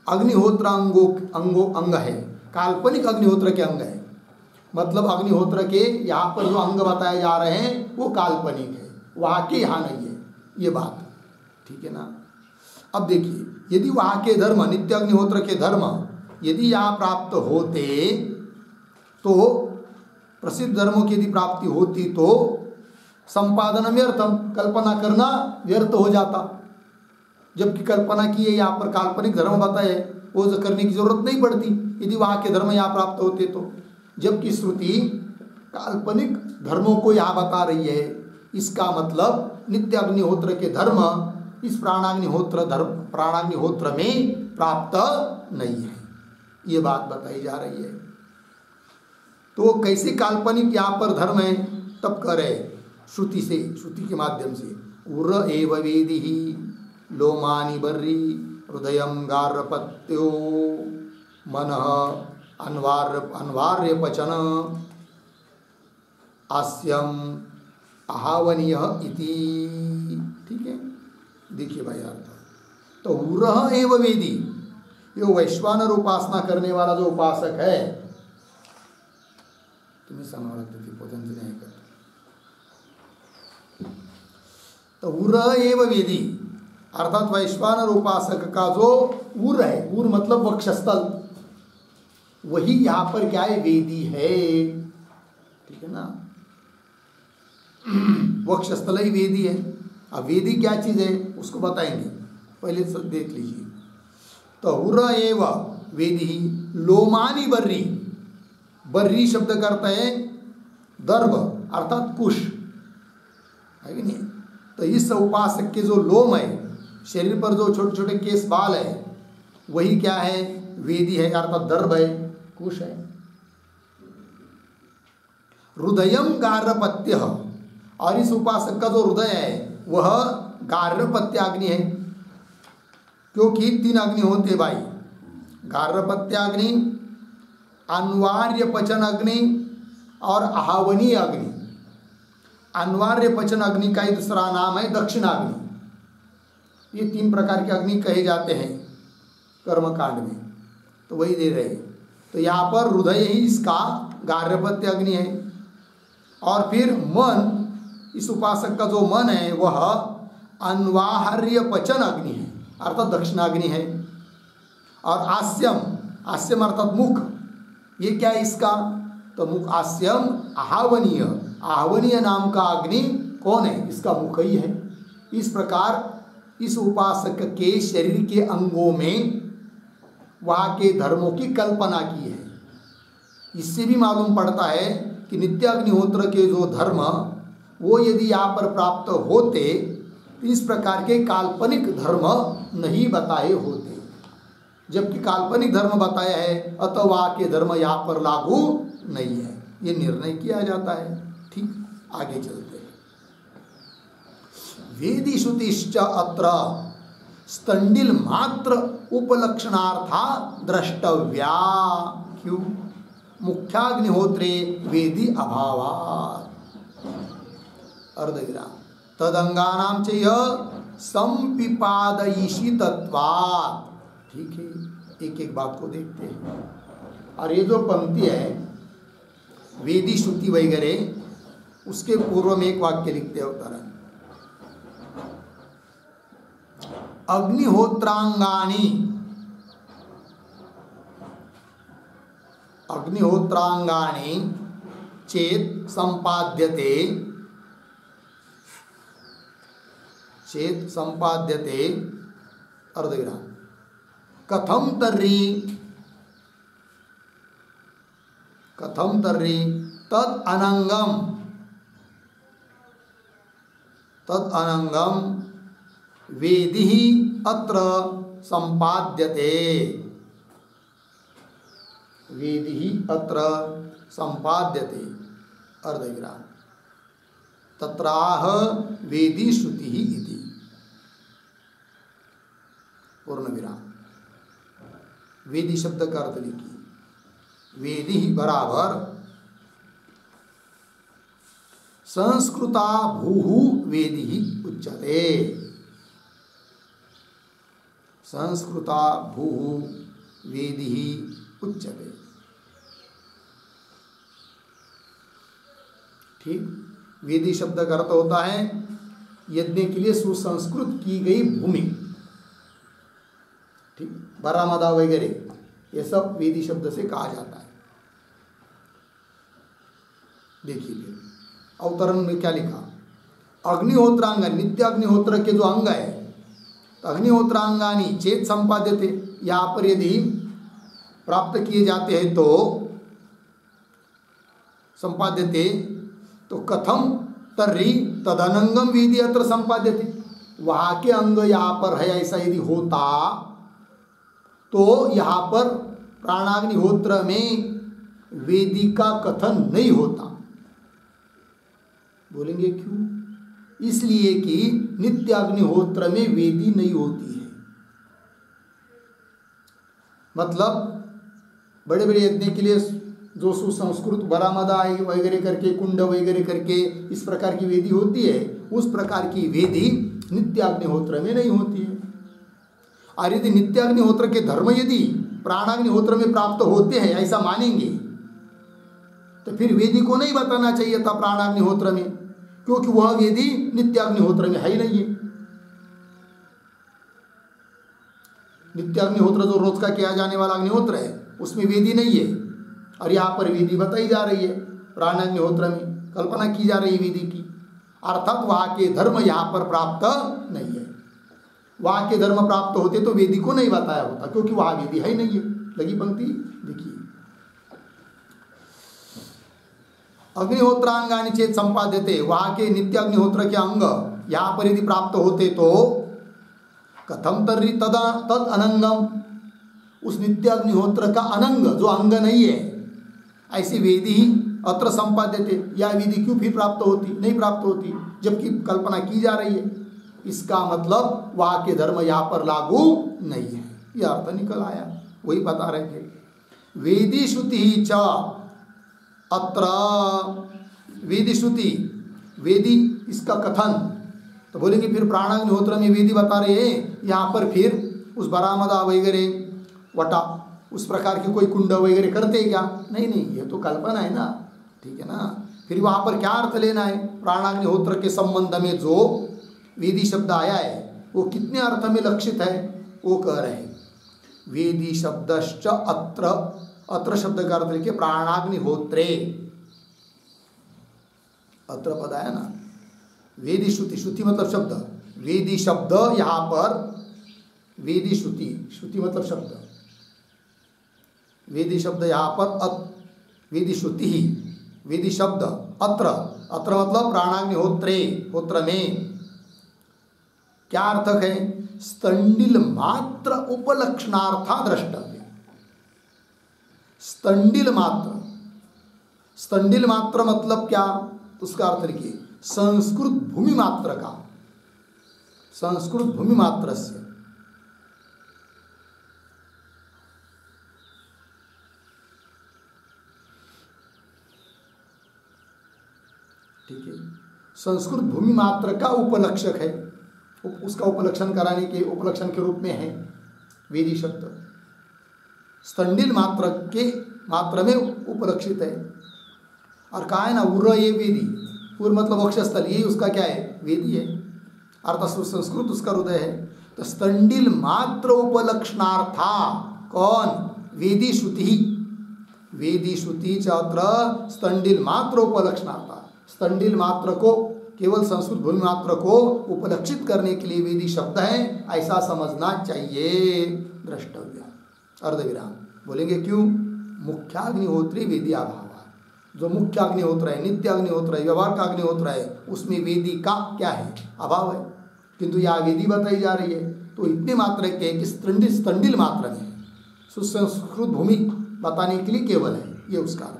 अग्निहोत्रांगों अंग है, काल्पनिक अग्निहोत्र के अंग है। मतलब अग्निहोत्र के यहाँ पर जो अंग बताए जा रहे हैं वो काल्पनिक है, वहाँ के यहाँ नहीं है, ये बात ठीक है ना। अब देखिए, यदि वहाँ के धर्म, नित्य अग्निहोत्र के धर्म यदि यहाँ प्राप्त होते तो प्रसिद्ध धर्मों की यदि प्राप्ति होती तो संपादन व्यर्थम, कल्पना करना व्यर्थ हो जाता। जबकि कल्पना की है यहाँ पर काल्पनिक धर्म बताए, वो जो करने की जरूरत नहीं पड़ती यदि वहाँ के धर्म यहाँ प्राप्त होते तो। जबकि श्रुति काल्पनिक धर्मों को यहाँ बता रही है, इसका मतलब नित्य अग्निहोत्र के धर्म इस प्राणाग्निहोत्र में प्राप्त नहीं है, ये बात बताई जा रही है। तो कैसे काल्पनिक यहाँ पर धर्म है, तब करे श्रुति से, श्रुति के माध्यम से। उर एव वेदी लोमानि बर्री हृदयं गार्हपत्यो मनः अन्वार्य पचन आस्यम आहावनीय इति। ठीक है, देखिए भाई अर्थ, तो उरह एव वेदी, ये वैश्वानर उपासना करने वाला जो उपासक है, तुम्हें समझते थे पतंजलि नहीं करते, तो उरह एव वेदी अर्थात वैश्वानर उपासक का जो उर है, उर मतलब वक्षस्थल, वही यहाँ पर क्या है, वेदी है। ठीक है ना, वक्षस्थल ही वेदी है। अब वेदी क्या चीज है उसको बताएंगे, पहले सब देख लीजिए। तो उर एव वेदी लोमानी बर्री, बर्री शब्द करता है दर्भ अर्थात कुश, है कि नहीं। तो इस उपासक के जो लोम है, शरीर पर जो छोटे छोटे केस बाल है, वही क्या है, वेदी है अर्थात दर्भ है, कुश है। हृदयम गार्हपत्य, और इस उपासक का जो हृदय है वह गार्हपत्य अग्नि है, क्योंकि 3 अग्नि होते भाई, गार्हपत्य अग्नि, अन्वार्य पचन अग्नि और आहावनीय अग्नि। अन्वार्य पचन अग्नि का ही दूसरा नाम है दक्षिणाग्नि। ये 3 प्रकार के अग्नि कहे जाते हैं कर्मकांड में, तो वही दे रहे। तो यहाँ पर हृदय ही इसका गार्हपत्य अग्नि है। और फिर मन, इस उपासक का जो मन है वह अन्वाहार्य पचन अग्नि है अर्थात दक्षिणाग्नि है। और आस्यम, आस्यम अर्थात मुख, ये क्या है इसका, तो मुख आस्यम आहावनीय, आहावनीय नाम का अग्नि कौन है, इसका मुख ही है। इस प्रकार इस उपासक के शरीर के अंगों में वहाँ के धर्मों की कल्पना की है। इससे भी मालूम पड़ता है कि नित्याग्निहोत्र के जो धर्म वो यदि यहाँ पर प्राप्त होते तो इस प्रकार के काल्पनिक धर्म नहीं बताए होते, जबकि काल्पनिक धर्म बताया है अतः वहाँ के धर्म यहाँ पर लागू नहीं है, ये निर्णय किया जाता है। ठीक, आगे चलते हैं। वेदी श्रुतिश्च अत्र स्तंडिल मात्र उपलक्षणार्था द्रष्टव्या। क्यों? मुख्याग्निहोत्रे वेदी अभावात्। अर्धविराम। तदंगानाम च यह संपिपादयिषि तत्वात्। ठीक है, एक एक बात को देखते हैं। और ये जो पंक्ति है वेदी श्रुति वगैरह, उसके पूर्व में एक वाक्य लिखते हैं उत्तरण। अग्निहोत्रांगानि अग्निहोत्रांगानि चेत संपाद्यते अर्धविराम। कथम तर्हि तद अनंगम वेदी अत्र संपाद्यते। वेदी अत्र संपाद्यते अर्धविराम। तत्राह वेदी श्रुति इति पूर्ण विराम। वेदी शब्द का अर्थ लिखिए। वेदी बराबर संस्कृता भूहु वेदी उच्यते। संस्कृता भूहु वेदी उच्यते। ठीक, वेदी शब्द का अर्थ होता है यज्ञ के लिए सुसंस्कृत की गई भूमि। ठीक, बरामदा वगैरह ये सब वेदी शब्द से कहा जाता है। देखिए अवतरण में क्या लिखा। अग्निहोत्रांग, नित्य अग्निहोत्र के जो अंग है, तो अग्निहोत्रांगानी चेत संपाद्यते, यहाँ पर यदि प्राप्त किए जाते हैं तो संपाद्यते, तो कथम तर्हि तदनंगम वेदी अत्र संपाद्यते। वहाँ के अंग यहाँ पर है ऐसा यदि होता तो यहाँ पर प्राणाग्निहोत्र में वेदी का कथन नहीं होता। बोलेंगे क्यों? इसलिए कि नित्य अग्निहोत्र में वेदी नहीं होती है। मतलब बड़े बड़े यज्ञ के लिए जो सुसंस्कृत बरामदा वगैरह करके कुंड वगैरह करके इस प्रकार की वेदी होती है, उस प्रकार की वेदी नित्याग्निहोत्र में नहीं होती है। और यदि नित्याग्निहोत्र के धर्म यदि प्राणाग्निहोत्र में प्राप्त होते हैं ऐसा मानेंगे तो फिर वेदी को नहीं बताना चाहिए था प्राणाग्निहोत्र में, क्योंकि वह वेदी नित्याग्निहोत्र में है ही नहीं है। नित्याग्निहोत्र जो रोज का किया जाने वाला अग्निहोत्र है उसमें वेदी नहीं है, और यहाँ पर वेदी बताई जा रही है। प्राणाग्निहोत्र में कल्पना की जा रही है वेदी की, अर्थात वहाँ के धर्म यहाँ पर प्राप्त नहीं है। वहाँ के धर्म प्राप्त होते तो वेदी को नहीं बताया होता, क्योंकि वहाँ वेदी है ही नहीं है। लगी पंक्ति देखिए। अग्निहोत्रांगानि चेत संपाद्यते, वहाँ के नित्य अग्निहोत्र के अंग यहाँ पर यदि प्राप्त होते तो कथम तर्हि तद अनंगम, उस नित्य अग्निहोत्र का अनंग जो अंग नहीं है ऐसी वेदी ही अत्र संपाद्यते, या वेदी क्यों फिर प्राप्त होती? नहीं प्राप्त होती, जबकि कल्पना की जा रही है। इसका मतलब वहाँ के धर्म यहाँ पर लागू नहीं है, यह अर्थ निकल आया। वही बता रहे थे। वेदी श्रुति ही च अत्र, वेदी श्रुति वेदी इसका कथन, तो बोलेंगे फिर प्राणाग्निहोत्र में वेदी बता रहे हैं, यहाँ पर फिर उस बरामदा वगैरह वटा उस प्रकार की कोई कुंड वगैरह करते हैं क्या? नहीं नहीं, ये तो कल्पना है ना। ठीक है ना, फिर वहाँ पर क्या अर्थ लेना है? प्राणाग्निहोत्र के संबंध में जो वेदी शब्द आया है वो कितने अर्थ में लक्षित है वो कह रहे हैं। वेदी शब्दश्च अत्र, अत्र शब्द का अर्थ लिखिए प्राणाग्निहोत्रे, अत्र पद आया ना। वेदी श्रुति, श्रुति मतलब शब्द, वेदी शब्द यहाँ पर वेदी श्रुति, श्रुति मतलब शब्द, वेदी शब्द यहाँ पर वेदी श्रुति ही, वेदी शब्द अत्र, अत्र मतलब प्राणाग्निहोत्रे, होत्र में क्या अर्थक है? स्तंडिल मात्र उपलक्षणार्था द्रष्टव्य। स्तंडिल मात्र, स्तंडिल मात्र मतलब क्या? उसका अर्थ लिखिए संस्कृत भूमि मात्र का, संस्कृत भूमि मात्र से, ठीक है, संस्कृत भूमि मात्र का उपलक्षक है, उसका उपलक्षण कराने के उपलक्षण के रूप में है वेदी शब्द। स्तंडिल मात्र के मात्र में उपलक्षित है। और कहा है ना उर ये वेदी, उर मतलब वक्षस्थल, ये उसका क्या है? वेदी है, अर्थात संस्कृत उसका हृदय है। तो स्तंडिल मात्र उपलक्षणार्था कौन? वेदी श्रुति, वेदी श्रुति चात्र स्तंडिल मात्र उपलक्षणार्था, स्तंडिल मात्र को, केवल संस्कृत भूमि मात्र को उपलक्षित करने के लिए वेदी शब्द है, ऐसा समझना चाहिए। द्रष्टव्य अर्धविराम। बोलेंगे क्यों? मुख्याग्निहोत्री वेदी अभाव, जो मुख्य अग्निहोत्र है, नित्य अग्निहोत्र है, व्यवहार का अग्निहोत्र है, उसमें वेदी का क्या है? अभाव है। किंतु यह वेदी बताई जा रही है तो इतने मात्र के कि स्तंडिल मात्र में सुसंस्कृत भूमि बताने के लिए केवल है, ये उसका अर्थ।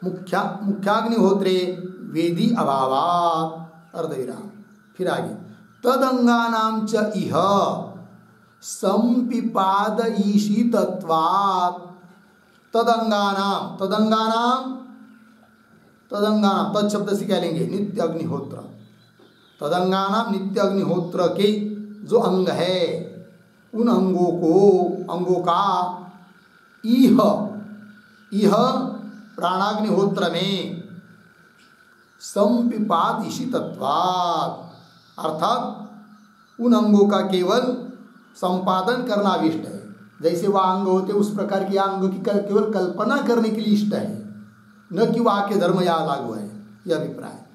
मुख्याग्निहोत्रे वेदी अभावात् अर्धविराम। फिर आगे तदंगानां च इह संपिपादयिषि तत्वात्। तदंगानाम, तदंगानाम, तदंगानाम तद शब्द से क्या लेंगे? नित्य अग्निहोत्र। तदंगानाम नित्य अग्निहोत्र के जो अंग है, उन अंगों को, अंगों का इह, इह प्राणाग्निहोत्र में संपिपादिषि तत्वात्, अर्थात उन अंगों का केवल संपादन करना अभिष्ट है। जैसे वह अंग होते उस प्रकार के अंग की केवल कल्पना करने के लिए इष्ट है, न कि वहाँ के धर्म यहाँ लागू है, यह अभिप्राय।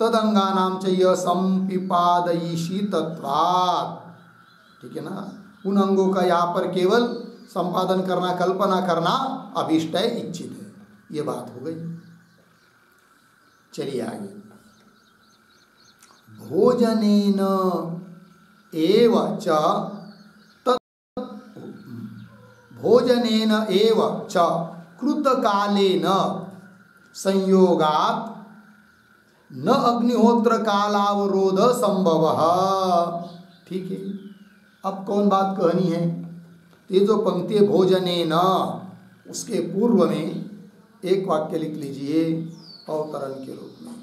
तदंगानाम चैय संपिपादयिषि तत्वात्, ठीक है ना, उन अंगों का यहाँ पर केवल संपादन करना, कल्पना करना अभिष्ट है, इच्छित है, ये बात हो गई। चलिए आगे। भोजनेन एव च, भोजनेन एव च कृतकालेन संयोगात् न अग्निहोत्र कालावरोध संभवः। ठीक है, अब कौन बात कहनी है? ये जो पंक्ति है भोजनेन, उसके पूर्व में एक वाक्य लिख लीजिए अवतरण के रूप में।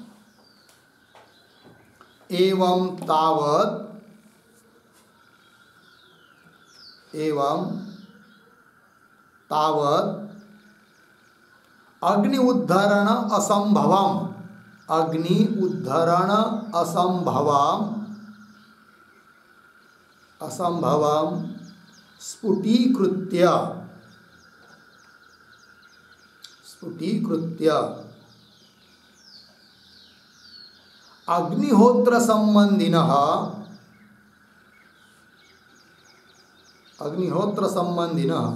एवं तावत्, एवं तावत् अग्नि उद्धरण असंभवम, अग्नि उद्धरण असंभवम, असंभवम स्फुटीकृत्य, स्फुटीकृत्य अग्निहोत्र संबंधिनः, अग्निहोत्र संबंधिनः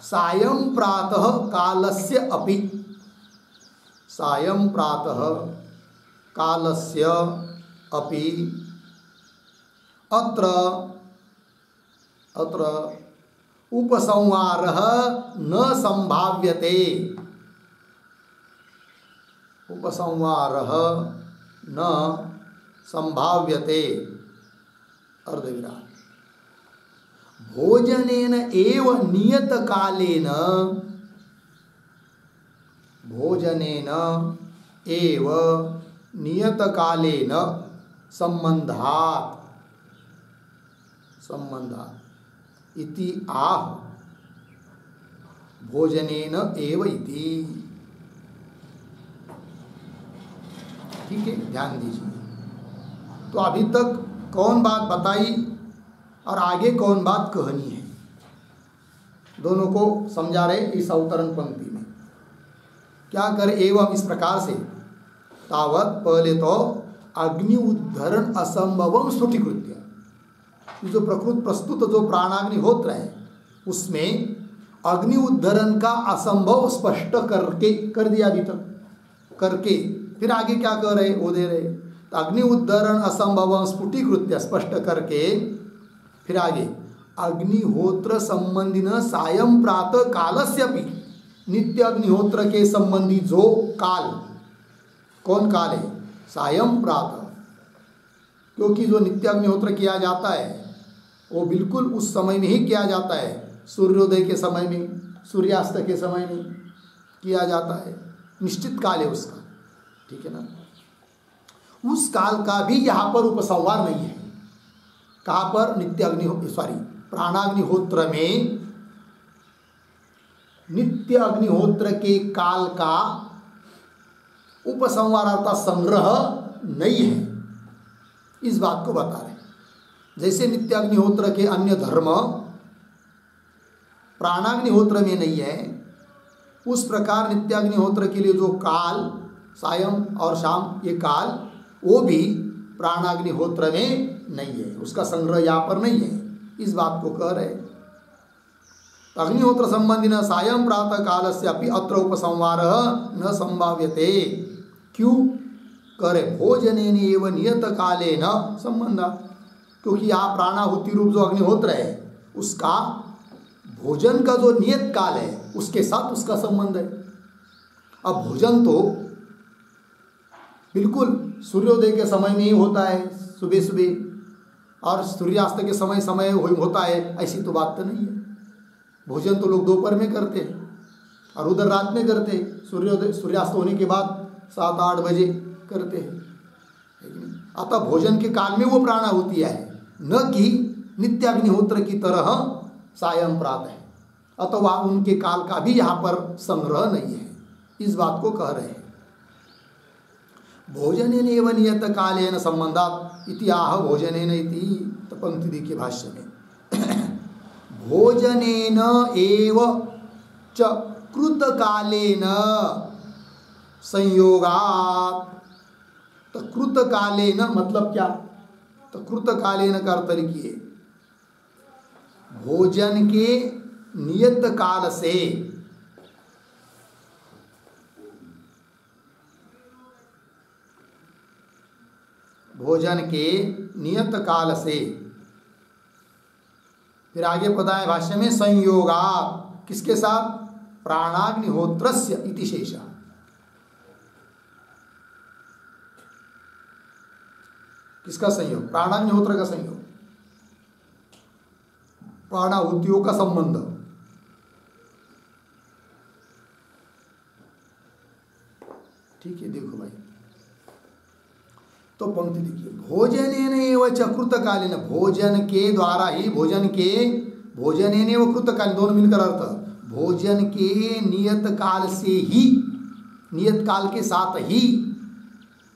सायं प्रातः कालस्य अपि, सायं प्रातः कालस्य अपि अत्र, अत्र उपसंहारः न संभाव्यते, उपसंहारः न संभाव्यते अर्धविराम। भोजनेन एव नियत कालेन, भोजनेन एव नियत कालेन संबंधात्, संबंधात् इति आह, भोजनेन एव इति। ठीक है, ध्यान दीजिए। तो अभी तक कौन बात बताई और आगे कौन बात कहनी है, दोनों को समझा रहे इस अवतरण पंक्ति में। क्या करे? एवं इस प्रकार से, तावत पहले तो अग्नि उद्धरण असंभवम स्फुटीकृत्य, जो प्रकृत प्रस्तुत जो प्राणाग्निहोत्र है उसमें अग्नि उद्धरण का असंभव स्पष्ट करके कर दिया अभी तक करके, फिर आगे क्या कर रहे वो दे रहे। तो अग्नि उद्धरण असंभव स्फुटीकृत्य स्पष्ट करके फिर आगे अग्निहोत्र संबंधी न सायं प्रातः कालस्य भी, नित्य अग्निहोत्र के संबंधी जो काल, कौन काल है? सायं प्रातः, क्योंकि जो नित्य अग्निहोत्र किया जाता है वो बिल्कुल उस समय में ही किया जाता है, सूर्योदय के समय में, सूर्यास्त के समय में किया जाता है, निश्चित काल है उसका, ठीक है ना। उस काल का भी यहाँ पर उपसंहार नहीं है। कहाँ पर? नित्य प्राणाग्निहोत्र में नित्य अग्निहोत्र के काल का उपसंहार अर्थात संग्रह नहीं है, इस बात को बता रहे। जैसे नित्य अग्निहोत्र के अन्य धर्म प्राणाग्निहोत्र में नहीं है, उस प्रकार नित्य अग्निहोत्र के लिए जो काल सायं और शाम ये काल, वो भी प्राणाग्निहोत्र में नहीं है, उसका संग्रह यहाँ पर नहीं है, इस बात को कह रहे। अग्निहोत्र संबंधी न सायं प्रातः काल से अपि अत्र उपसंहार न संभाव्यते। क्यों करे? भोजनेन एव नियत काले न संबंध, क्योंकि यहाँ प्राणाहुति रूप जो अग्निहोत्र है उसका भोजन का जो नियत काल है उसके साथ उसका संबंध है। अब भोजन तो बिल्कुल सूर्योदय के समय में ही होता है, सुबह सुबह, और सूर्यास्त के समय होता है, ऐसी तो बात तो नहीं है। भोजन तो लोग दोपहर में करते हैं और उधर रात में करते हैं, सूर्यास्त होने के बाद 7-8 बजे करते हैं। अतः भोजन के काल में वो प्राणाहुति है, न कि नित्य अग्निहोत्र की तरह सायं प्रातः है, अथवा उनके काल का भी यहाँ पर संग्रह नहीं है, इस बात को कह रहे हैं। भोजनेन एव नियत कालेन संबंधात इति आह भोजनेन इति, तो पंक्ति देखिए भाष्य में भोजनेन एव च कृत कालेन संयोगात। तो कृत कालेन मतलब क्या? तो कृत कालेन का अर्थ लिखिए भोजन के नियत काल से, भोजन के नियत काल से, फिर आगे पता है भाष्य में संयोगा, किसके साथ? प्राणाग्निहोत्रस्य इति शेषः। किसका संयोग? प्राणाग्निहोत्र का संयोग, प्राणाहुतियों का संबंध। ठीक है, देखो भाई, तो पंक्ति देखिए भोजनेन एव च कृतकालीन, भोजन के द्वारा ही, भोजनेन एव कृतकालीन, दोनों मिलकर अर्थ, भोजन के नियत काल से ही, नियत काल के साथ ही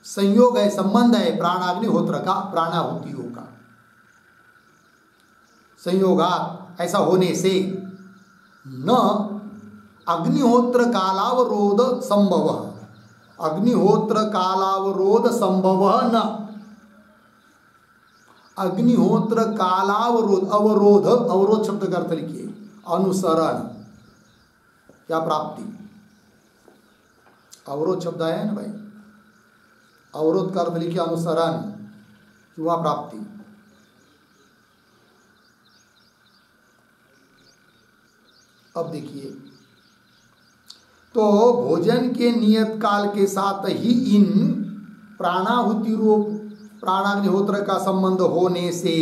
संयोग है, संबंध है प्राणाग्निहोत्र का, प्राणाहुतियों का संयोगात, ऐसा होने से न अग्निहोत्र कालावरोध संभव, अग्निहोत्र कालावरोध संभव न, अग्निहोत्र कालावरोध, अवरोध, अवरोध शब्द का अर्थ लिखिए अनुसरण या प्राप्ति। अवरोध शब्द आया है ना भाई, अवरोध का अर्थ लिखिए अनुसरण किंवा प्राप्ति। अब देखिए, तो भोजन के नियत काल के साथ ही इन प्राणाहुति रूप प्राणाग्निहोत्र का संबंध होने से,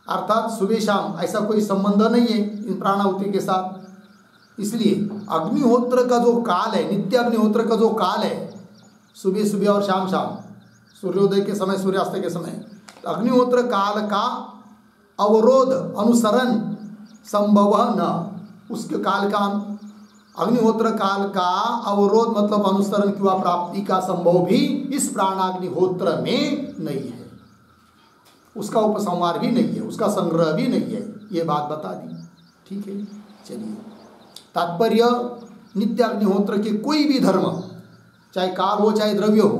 अर्थात सुबह शाम ऐसा कोई संबंध नहीं है इन प्राणाहुति के साथ, इसलिए अग्निहोत्र का जो काल है, नित्य अग्निहोत्र का जो काल है, सुबह सुबह और शाम शाम, सूर्योदय के समय, सूर्यास्त के समय, तो अग्निहोत्र काल का अवरोध, अनुसरण संभव न, उसके काल का, अग्निहोत्र काल का अवरोध मतलब अनुसरण किंवा प्राप्ति का संभव भी इस प्राणाग्निहोत्र में नहीं है, उसका उपसंहार भी नहीं है, उसका संग्रह भी नहीं है, ये बात बता दी। ठीक है, चलिए, तात्पर्य नित्य अग्निहोत्र के कोई भी धर्म, चाहे काल हो चाहे द्रव्य हो,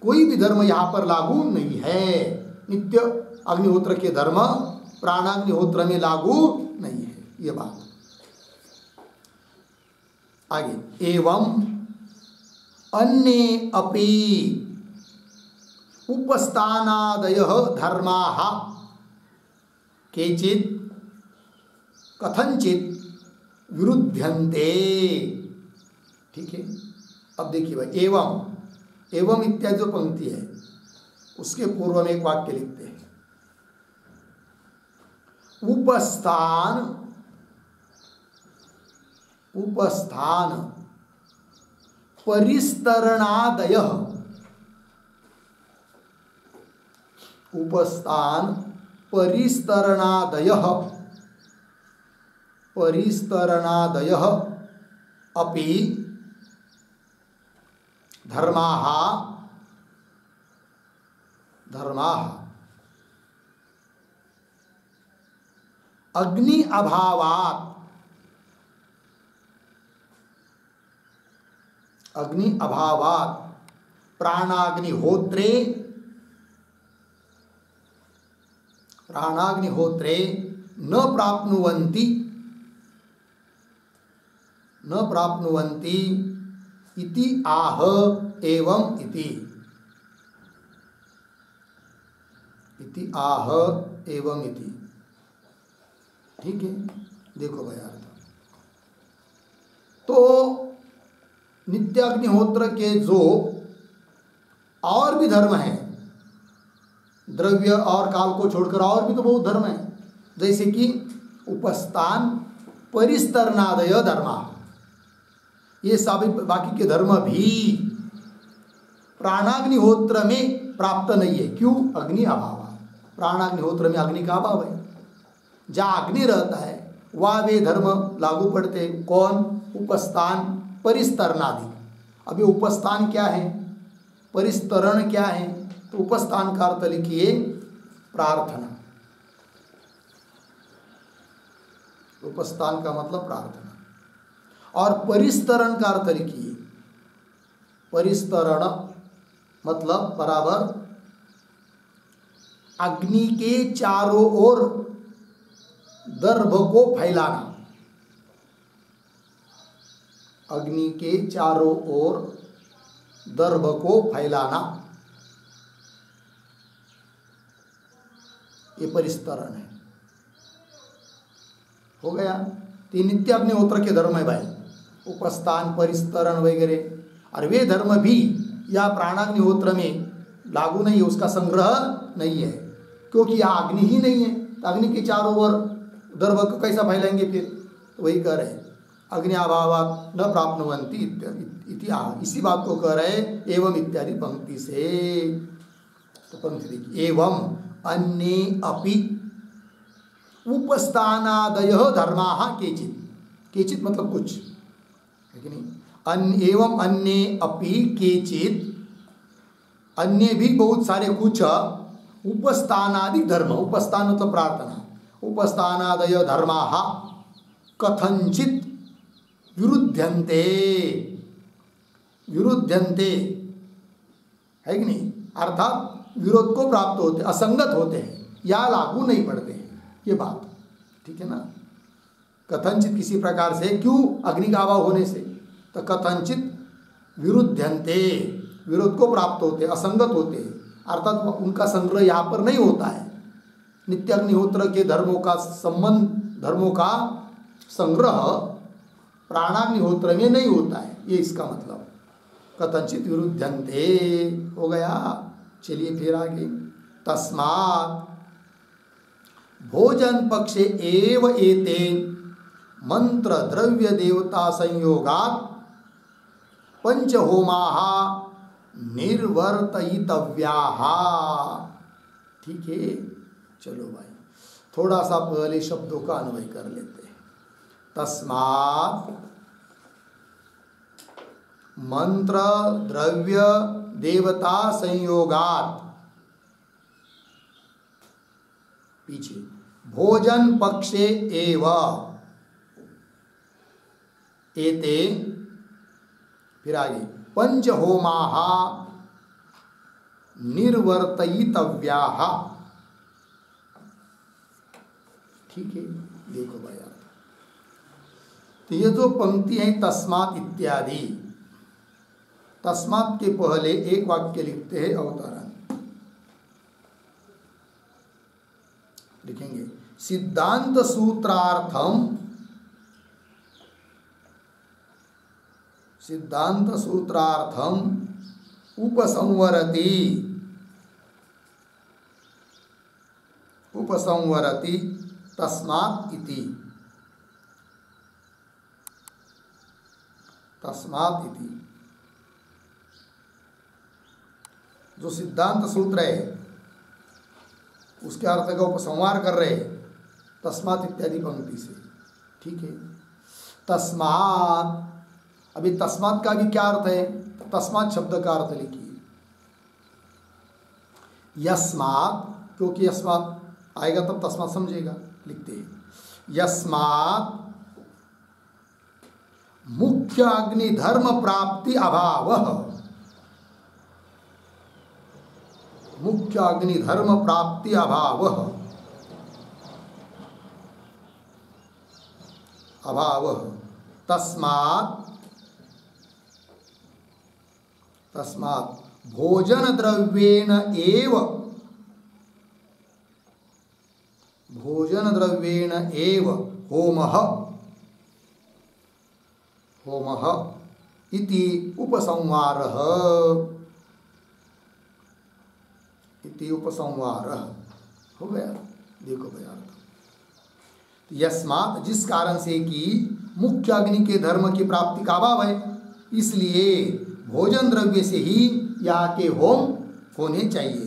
कोई भी धर्म यहाँ पर लागू नहीं है। नित्य अग्निहोत्र के धर्म प्राणाग्निहोत्र में लागू नहीं है, ये बात। आगे, एवं अन्ये अपि उपस्थानादयः धर्माः केचित् कथंचित विरुध्यन्ते। ठीक है, अब देखिए भाई, एवं इत्यादि जो पंक्ति है उसके पूर्व में एक वाक्य लिखते हैं, उपस्थान परिस्तरणादयः, उपस्थान परिस्तरणादयः अपि धर्माः अग्नि अभावात् प्राणाग्निहोत्रे न प्राप्नुवन्ति इति आह एवं इति आह एवं इति। ठीक है, देखो भाई अर्थ। तो नित्याग्निहोत्र के जो और भी धर्म हैं, द्रव्य और काल को छोड़कर और भी तो बहुत धर्म है, जैसे कि उपस्थान परिस्तरणादय धर्मा, ये सभी बाकी के धर्म भी प्राणाग्निहोत्र में प्राप्त नहीं है। क्यों? अग्नि अभाव। प्राणाग्निहोत्र में अग्नि का अभाव है। जहाँ अग्नि रहता है वह वे धर्म लागू पड़ते हैं। कौन? उपस्थान परिस्तरणादि। अभी उपस्थान क्या है, परिस्तरण क्या है? तो उपस्थान का अर्थ लिखिए प्रार्थना। उपस्थान का मतलब प्रार्थना। और परिस्तरण का अर्थ लिखिए, परिस्तरण मतलब बराबर अग्नि के चारों ओर दर्भ को फैलाना। अग्नि के चारों ओर दर्भ को फैलाना, ये परिस्तरण है। हो गया। तीन नित्य अग्निहोत्र के धर्म है भाई, उपस्थान परिस्तरण वगैरह। और वे धर्म भी या प्राणाग्निहोत्र में लागू नहीं है, उसका संग्रह नहीं है, क्योंकि यहाँ अग्नि ही नहीं है। तो अग्नि के चारों ओर दर्भ को कैसा फैलाएंगे फिर? तो वही कह रहे अग्नि अभावात् न प्राप्नुवन्ति इति। इसी बात को कह रहे एवं इत्यादि पंक्ति से। तो पंक्ति देखिए, एवं अन्ये अपि उपस्थानादयः धर्माः केचित्। केचित् मतलब कुछ है कि नहीं? एवं अन्ये अपि केचित्, अन्य भी बहुत सारे कुछ उपस्थानादि धर्म। उपस्थान मतलब प्रार्थना। उपस्थानादय धर्माः कथंचित् विरुध्यन्ते। विरुध्यन्ते है कि नहीं? अर्थात विरोध को प्राप्त होते, असंगत होते हैं या लागू नहीं पड़ते हैं, ये बात ठीक है ना। कथंचित किसी प्रकार से, क्यों? अग्नि का अभाव होने से। तो कथंचित विरुध्यन्ते, विरोध को प्राप्त होते, असंगत होते हैं, अर्थात उनका संग्रह यहाँ पर नहीं होता है। नित्य अग्निहोत्र के धर्मों का संबंध, धर्मों का संग्रह प्राणाग्निहोत्र में नहीं होता है, ये इसका मतलब। कथंचित विरुध्यन्ते हो गया। चलिए फिर आगे। तस्मात् भोजन पक्षे एव एते मंत्र द्रव्य देवता संयोगात् पंचहोमाः निर्वर्तयितव्याः। ठीक है, चलो भाई थोड़ा सा पहले शब्दों का अन्वय कर लेते हैं। तस्मात् मंत्र द्रव्य देवता संयोगात्, पीछे भोजन पक्षे एव एते, फिर आगे पंचहोमाः निर्वर्तयितव्याः। ठीक है, देखो भाई आप, तो ये जो पंक्ति है तस्मात् इत्यादि, तस्मात् के पहले एक वाक्य लिखते हैं अवतरण, लिखेंगे सिद्धांत सूत्रार्थम, सिद्धांत सूत्रार्थम उपसंवरति, उपसंवरति तस्मात् इति, तस्मात् इति। जो सिद्धांत सूत्र है उसके अर्थ का उपसंहार कर रहे तस्मात् इत्यादि पंक्ति से। ठीक है, तस्मात्, अभी तस्मात् का भी क्या अर्थ है? तस्मात् शब्द का अर्थ लिखिए यस्मात्, क्योंकि यस्मात् आएगा तब तस्मात् समझेगा, लिखते हैं यस्मात् मुख्य अग्नि धर्म प्राप्ति अभावः, मुख्य अग्नि धर्म प्राप्ति अभावः, अभावः तस्मात्, तस्मात् भोजन द्रव्येण एव, भोजन द्रव्येण एव होमः, होमः इति उपसंहारः, इति उपसंहारः। हो गया, देखो भैया, यस्मात् जिस कारण से कि मुख्य अग्नि के धर्म की प्राप्ति का अभाव है, इसलिए भोजन द्रव्य से ही यहाँ के होम होने चाहिए।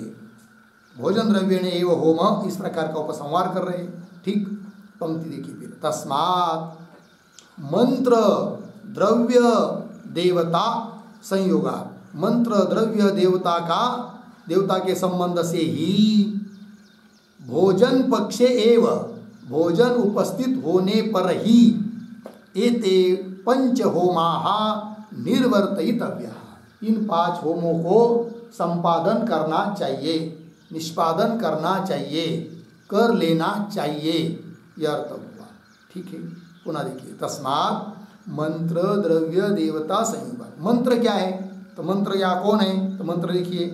भोजन द्रव्य ने एवं होम, इस प्रकार का उपसंहार कर रहे हैं। ठीक, पंक्ति देखिए फिर, तस्मात् मंत्र द्रव्य देवता संयोगा, मंत्र द्रव्य देवता का, देवता के संबंध से ही भोजन पक्षे एव, भोजन उपस्थित होने पर ही एते पंच होमाः निर्वर्तयितव्याः, इन 5 होमों को संपादन करना चाहिए, निष्पादन करना चाहिए, कर लेना चाहिए, यह अर्थ हुआ। ठीक है, पुनः देखिए तस्मात् मंत्र द्रव्य देवता संयोग। मंत्र क्या है? तो मंत्र या कौन है? तो मंत्र देखिए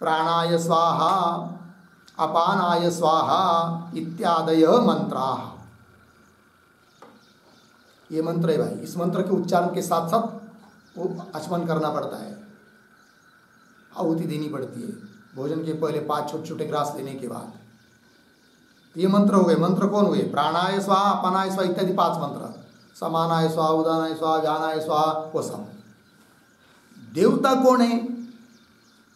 प्राणाय स्वाहा, अपानाय स्वाहा इत्यादयः मंत्राः, ये मंत्र है भाई। इस मंत्र के उच्चारण के साथ साथ वो आचमन करना पड़ता है, आहुति देनी पड़ती है भोजन के पहले 5 छोटे छोटे ग्रास लेने के बाद। तो ये मंत्र हो गए। मंत्र कौन हुए? प्राणाय स्वाहा, अपानाय स्वाहा इत्यादि 5 मंत्र, समानाय स्वाहा, उदानाय स्वाहा, व्यानाय स्वाहा, वो सब। देवता कौन है?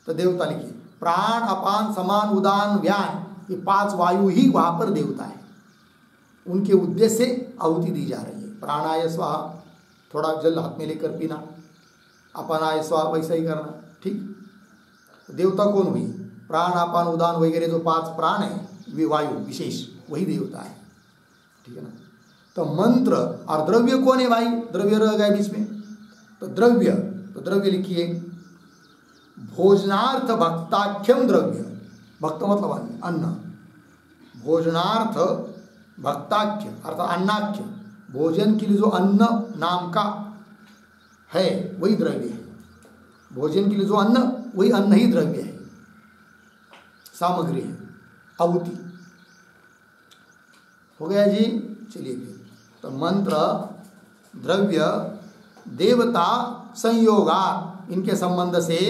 तो देवता लिखिए प्राण, अपान, समान, उदान, व्यान, ये 5 वायु ही वहाँ पर देवता है, उनके उद्देश्य से आहुति दी जा रही है। प्राणाय स्वाहा, थोड़ा जल हाथ में लेकर पीना, अपानाय स्वाहा वैसा ही करना। ठीक, देवता कौन हुई? प्राण, अपान, उदान वगैरह जो 5 प्राण है, वे वायु विशेष, वही देवता है। ठीक है ना। तो मंत्र और द्रव्य कौन है भाई? द्रव्य रह गया बीच में, तो द्रव्य, तो द्रव्य लिखिए भोजनार्थ भक्ताख्यम द्रव्य, भक्त मतलब अन्न, भोजनार्थ भक्ताख्य अर्थात अन्नाख्य, भोजन के लिए जो अन्न नाम का है वही द्रव्य है। भोजन के लिए जो अन्न, वही अन्न ही द्रव्य है, सामग्री है, आहुति। हो गया जी। चलिए फिर, तो मंत्र द्रव्य देवता संयोगा, इनके संबंध से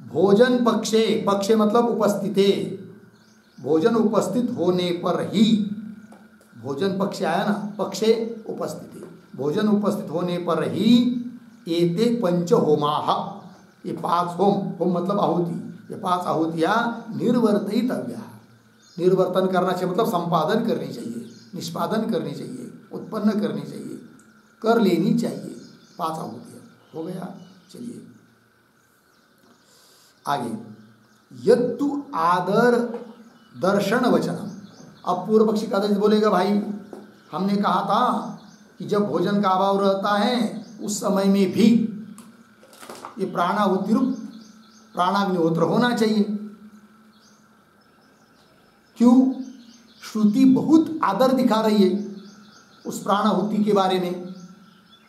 भोजन पक्षे, पक्षे मतलब उपस्थिते, भोजन उपस्थित होने पर ही, भोजन पक्ष आया ना, पक्षे उपस्थिति, भोजन उपस्थित होने पर ही एते पंच होमाः, ये 5 होम, होम मतलब आहुति, ये 5 आहुतियाँ निर्वर्तयितव्याः, निर्वर्तन करना चाहिए मतलब संपादन करनी चाहिए, निष्पादन करनी चाहिए, उत्पन्न करनी चाहिए, कर लेनी चाहिए। 5 आहुतियाँ हो गया। चलिए आगे, यत्तु आदर दर्शन वचनम। अब पूर्व पक्षी का बोलेगा भाई हमने कहा था कि जब भोजन का अभाव रहता है उस समय में भी ये प्राणाहुति रूप प्राणाग्निहोत्र होना चाहिए। क्यों? श्रुति बहुत आदर दिखा रही है उस प्राणाहुति के बारे में।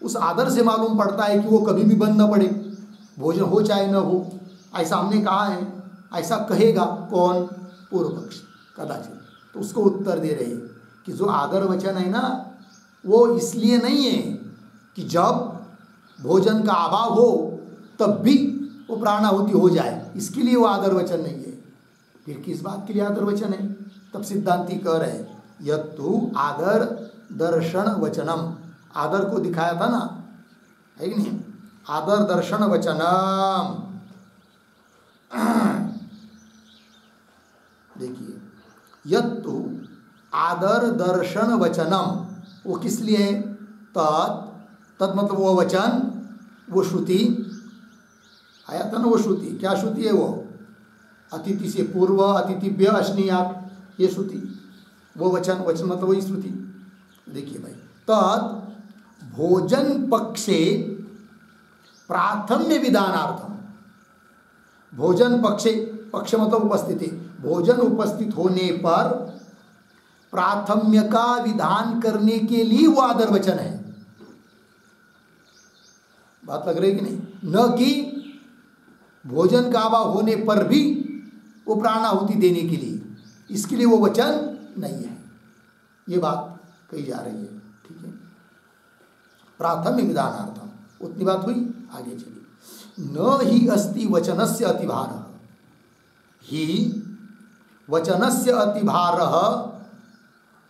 उस आदर से मालूम पड़ता है कि वो कभी भी बंद न पड़े, भोजन हो चाहे न हो, ऐसा हमने कहा है। ऐसा कहेगा कौन? पूर्व पक्ष कदाचित। तो उसको उत्तर दे रहे हैं कि जो आदर वचन है ना, वो इसलिए नहीं है कि जब भोजन का अभाव हो तब भी वो प्राणाहुति हो जाए, इसके लिए वो आदर वचन नहीं है। फिर किस बात के लिए आदर वचन है? तब सिद्धांती कह रहे हैं यत्तु आदर दर्शन वचनम। आदर को दिखाया था ना, है कि नहीं? आदर दर्शन वचनम। देखिए, यत्तु आदर दर्शन वचनम, वो किस लिए है? तत् मतलब वो वचन, वो श्रुति आया था ना। वो श्रुति क्या श्रुति है? वो अतिथि से पूर्व अतिथिभ्य अश्नीयात, ये श्रुति, वो वचन मतलब वही श्रुति। देखिए भाई, तत् भोजन पक्षे प्राथम्य विधानार्थम। भोजन पक्षे, पक्ष मतलब उपस्थिति, भोजन उपस्थित होने पर प्राथम्य का विधान करने के लिए वो आदर वचन है। बात लग रही कि नहीं? न कि भोजन का अभाव होने पर भी वो प्राणाहुति देने के लिए, इसके लिए वो वचन नहीं है। ये बात कही जा रही है, ठीक है। प्राथम्य विधानार्थम, उतनी बात हुई। आगे चलिए। न ही अस्ति वचनस्य अतिभारः, ही वचनस्य अतिभारः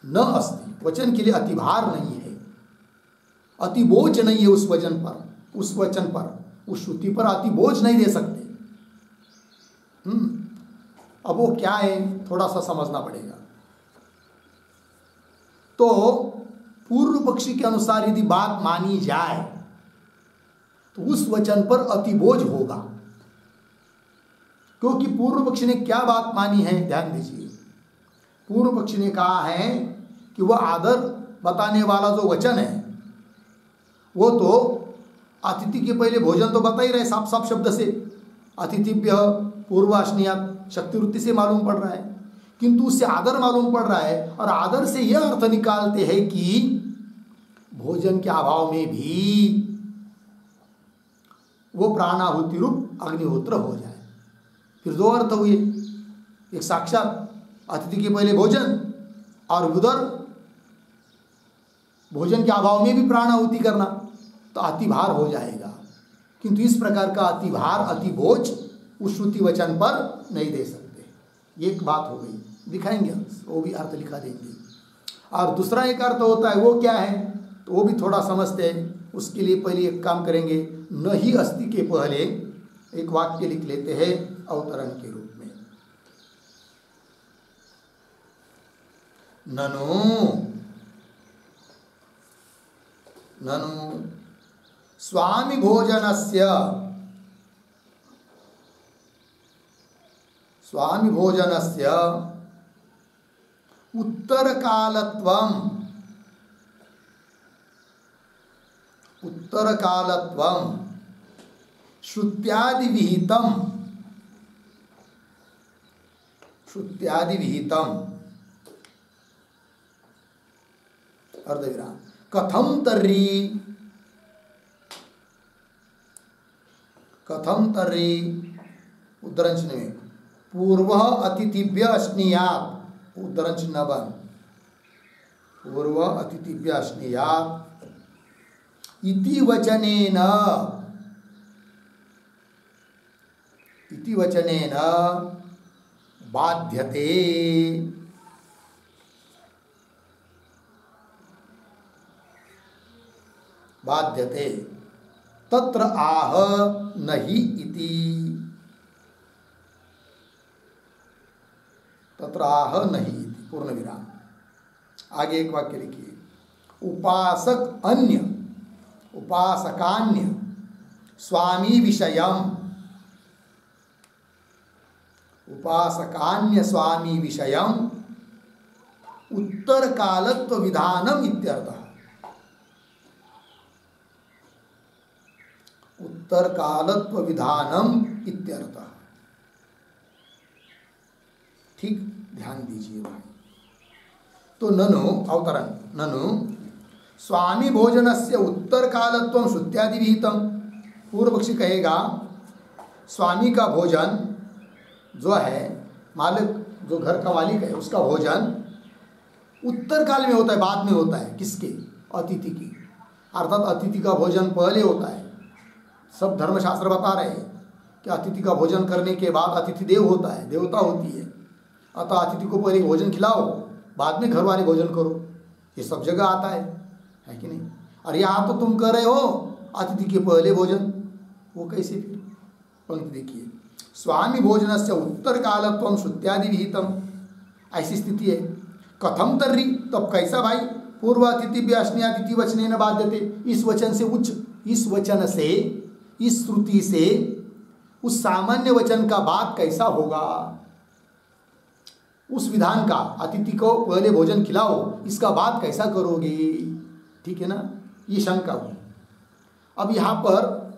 न अस्ति, वचन के लिए अतिभार नहीं है, अतिबोझ नहीं है उस वचन पर, उस वचन पर, उस श्रुति पर अतिबोझ नहीं दे सकते। अब वो क्या है थोड़ा सा समझना पड़ेगा। तो पूर्व पक्षी के अनुसार यदि बात मानी जाए तो उस वचन पर अतिबोझ होगा, क्योंकि पूर्व पक्षी ने क्या बात मानी है? ध्यान दीजिए। पूर्व पक्षी ने कहा है कि वह आदर बताने वाला जो वचन है वो तो अतिथि के पहले भोजन तो बता ही रहे साफ साफ शब्द से, अतिथिभ्य पूर्वाश्नियात, शक्तिवृत्ति से मालूम पड़ रहा है, किंतु उससे आदर मालूम पड़ रहा है। और आदर से यह अर्थ निकालते हैं कि भोजन के अभाव में भी वो प्राणाहुति रूप अग्निहोत्र हो जाए। फिर दो अर्थ हुए, एक साक्षात अतिथि के पहले भोजन और उधर भोजन के अभाव में भी प्राणाहुति करना, तो अतिभार हो जाएगा। किंतु इस प्रकार का अतिभार अतिबोझ उस श्रुति वचन पर नहीं दे सकते। ये एक बात हो गई, दिखाएंगे वो भी अर्थ लिखा देंगे। और दूसरा एक अर्थ होता है, वो क्या है तो वो भी थोड़ा समझते हैं। उसके लिए पहले एक काम करेंगे, न ही अस्ति के पहले एक वाक्य लिख लेते हैं अवतरण के रूप में। ननु ननु स्वामी भोजनस्य उत्तरकालत्वं श्रुत्यादि विहितम अर्धविराम कथम तर्हि उद्धरण चिन्ह में पूर्व अतिथिभ्य अश्नीयात्, उद्धरण चिन्ह बन, पूर्व अतिथिभ्य अश्नीयात् इति वचनेन बाध्यते तत्र आह नहि इति, तत्र आह नहि इति पूर्ण विराम। आगे एक वाक्य लिखिए, उपासकान्य स्वामी विषयम, उपासकान्य स्वामी विषयम उत्तर कालत्व विधानम इत्यर्थः, उत्तर कालत्व विधानम इत्यर्थः। ठीक ध्यान दीजिए भाई। तो ननु अवतरण, ननु स्वामी भोजनस्य उत्तर कालत्वं श्रुत्यादि विहितम। पूर्व पक्षी कहेगा स्वामी का भोजन जो है, मालिक जो घर का मालिक है उसका भोजन उत्तर काल में होता है, बाद में होता है। किसके? अतिथि की। अर्थात अतिथि का भोजन पहले होता है। सब धर्मशास्त्र बता रहे हैं कि अतिथि का भोजन करने के बाद अतिथि देव होता है, देवता होती है। अतः अतिथि को पहले भोजन खिलाओ, बाद में घर वाले भोजन करो। ये सब जगह आता है कि नहीं? और यहाँ तो तुम कर रहे हो अतिथि के पहले भोजन, वो कैसे? फिर पंक्ति देखिए, स्वामी भोजनस्य उत्तर कालत्वं श्रुत्यादि विहितम। ऐसी स्थिति है। कथम तर्री, तब कैसा भाई? पूर्व अतिथि अश्नीयातिथि वचनेन बाध्यते। इस वचन से उच्च, इस वचन से, इस श्रुति से उस सामान्य वचन का बात कैसा होगा? उस विधान का, अतिथि को पहले भोजन खिलाओ, इसका बात कैसा करोगे? ठीक है ना? ये शंका हुई। अब यहाँ पर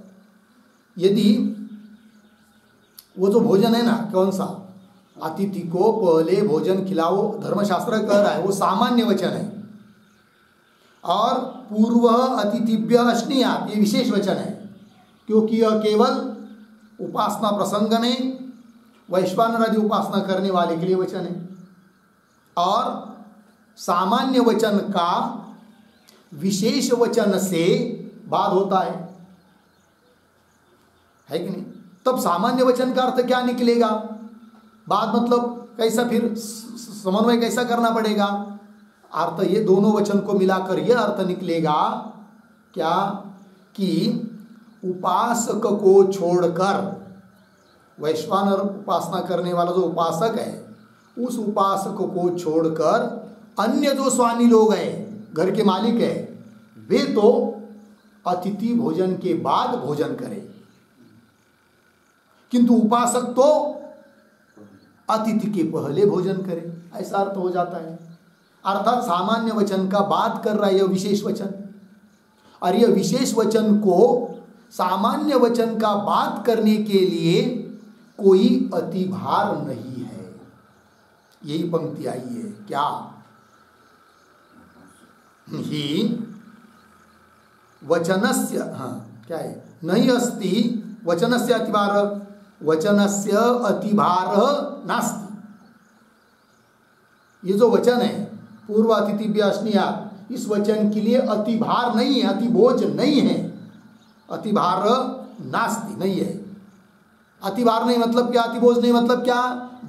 यदि वो जो भोजन है ना, कौन सा? अतिथि को पहले भोजन खिलाओ, धर्मशास्त्र कह रहा है, वो सामान्य वचन है। और पूर्व अतिथिभ्य अश्नीयात्, ये विशेष वचन है, क्योंकि यह केवल उपासना प्रसंग नहीं, वैश्वानर आदि उपासना करने वाले के लिए वचन है। और सामान्य वचन का विशेष वचन से बाद होता है कि नहीं? तब सामान्य वचन का अर्थ क्या निकलेगा? बाद मतलब कैसा? फिर समन्वय कैसा करना पड़ेगा? अर्थ ये दोनों वचन को मिलाकर यह अर्थ निकलेगा क्या? कि उपासक को छोड़कर, वैश्वानर उपासना करने वाला जो उपासक है, उस उपासक को छोड़कर अन्य जो स्वामी लोग हैं, घर के मालिक है, वे तो अतिथि भोजन के बाद भोजन करें, किंतु उपासक तो अतिथि के पहले भोजन करें। ऐसा अर्थ हो जाता है। अर्थात सामान्य वचन का बात कर रहा है यह विशेष वचन, और यह विशेष वचन को सामान्य वचन का बात करने के लिए कोई अतिभार नहीं है। यही पंक्ति आई है क्या? ही वचनस्य, हाँ क्या है? नहीं अस्ति वचनस्य अतिभार, वचनस्य अतिभार नास्ति। ये जो वचन है पूर्व अतिथि अश्नीयात्, इस वचन के लिए अतिभार नहीं है, अतिबोझ नहीं है। अतिभार नास्ति, नहीं है। अतिभार नहीं मतलब क्या? अतिबोझ नहीं मतलब क्या?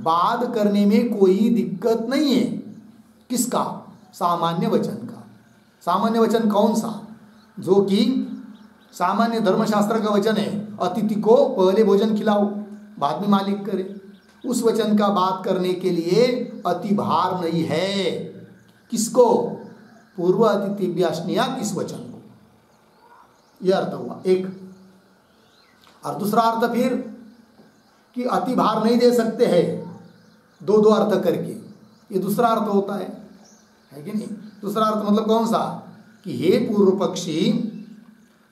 बाद करने में कोई दिक्कत नहीं है। किसका? सामान्य वचन का। सामान्य वचन कौन सा? जो कि सामान्य धर्मशास्त्र का वचन है, अतिथि को पहले भोजन खिलाओ, बाद में मालिक करे। उस वचन का बात करने के लिए अतिभार नहीं है। किसको? पूर्व अतिथि अश्नीयात्, इस वचन को। यह अर्थ हुआ एक। और दूसरा अर्थ फिर कि अतिभार नहीं दे सकते हैं, दो दो अर्थ करके, ये दूसरा अर्थ होता है कि नहीं? दूसरा अर्थ मतलब कौन सा? कि हे पूर्व पक्षी,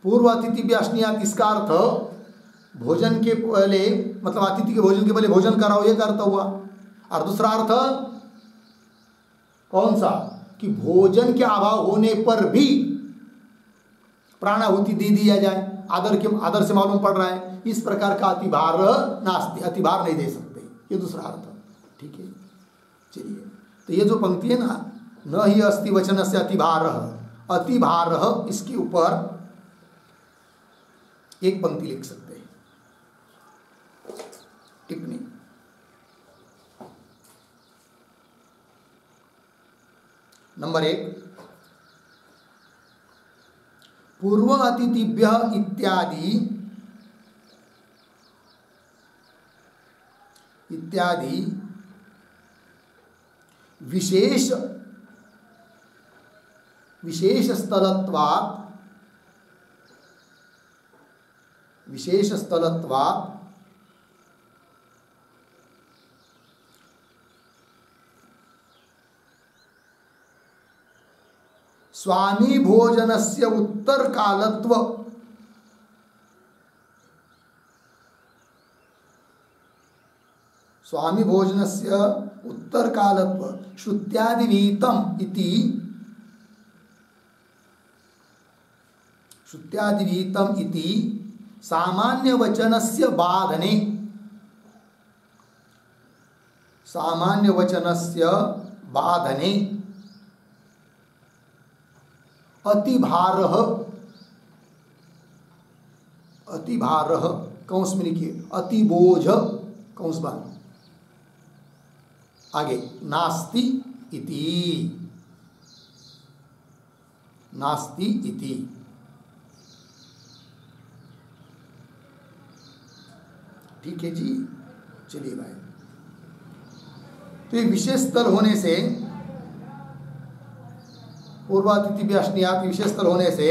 पूर्व अतिथि अश्नीयात्, इसका अर्थ भोजन के पहले, मतलब अतिथि के भोजन के पहले भोजन कराओ, ये अर्थ हुआ। और दूसरा अर्थ कौन सा? कि भोजन के अभाव होने पर भी प्राणाहुति दे दिया जाए, आदर से मालूम पड़ रहा है। इस प्रकार का अतिभार नास्ति, अतिभार नहीं दे सकते, ये दूसरा अर्थ। ठीक है, चलिए। तो ये जो पंक्ति है ना, न ही अस्ति वचनस्य अतिभार, अतिभार, इसके ऊपर एक पंक्ति लिख सकते हैं, टिप्पणी। नंबर 1, पूर्व अतिथिभ्य इत्यादि विशेष स्थलत्वात् स्वामी भोजनस्य उत्तर कालत्व स्वामी भोजनस्य उत्तरकालत्व श्रुत्यादिविहितम् इति सामान्यवचनस्य बाधने अतिभारः कंस में लिखिए, अतिबोझ कंस बंद, आगे नास्ति इति ठीक है जी। चलिए भाई, तो ये विशेष स्थल होने से, पूर्वातिथि व्यष्णियात विशेष स्थल होने से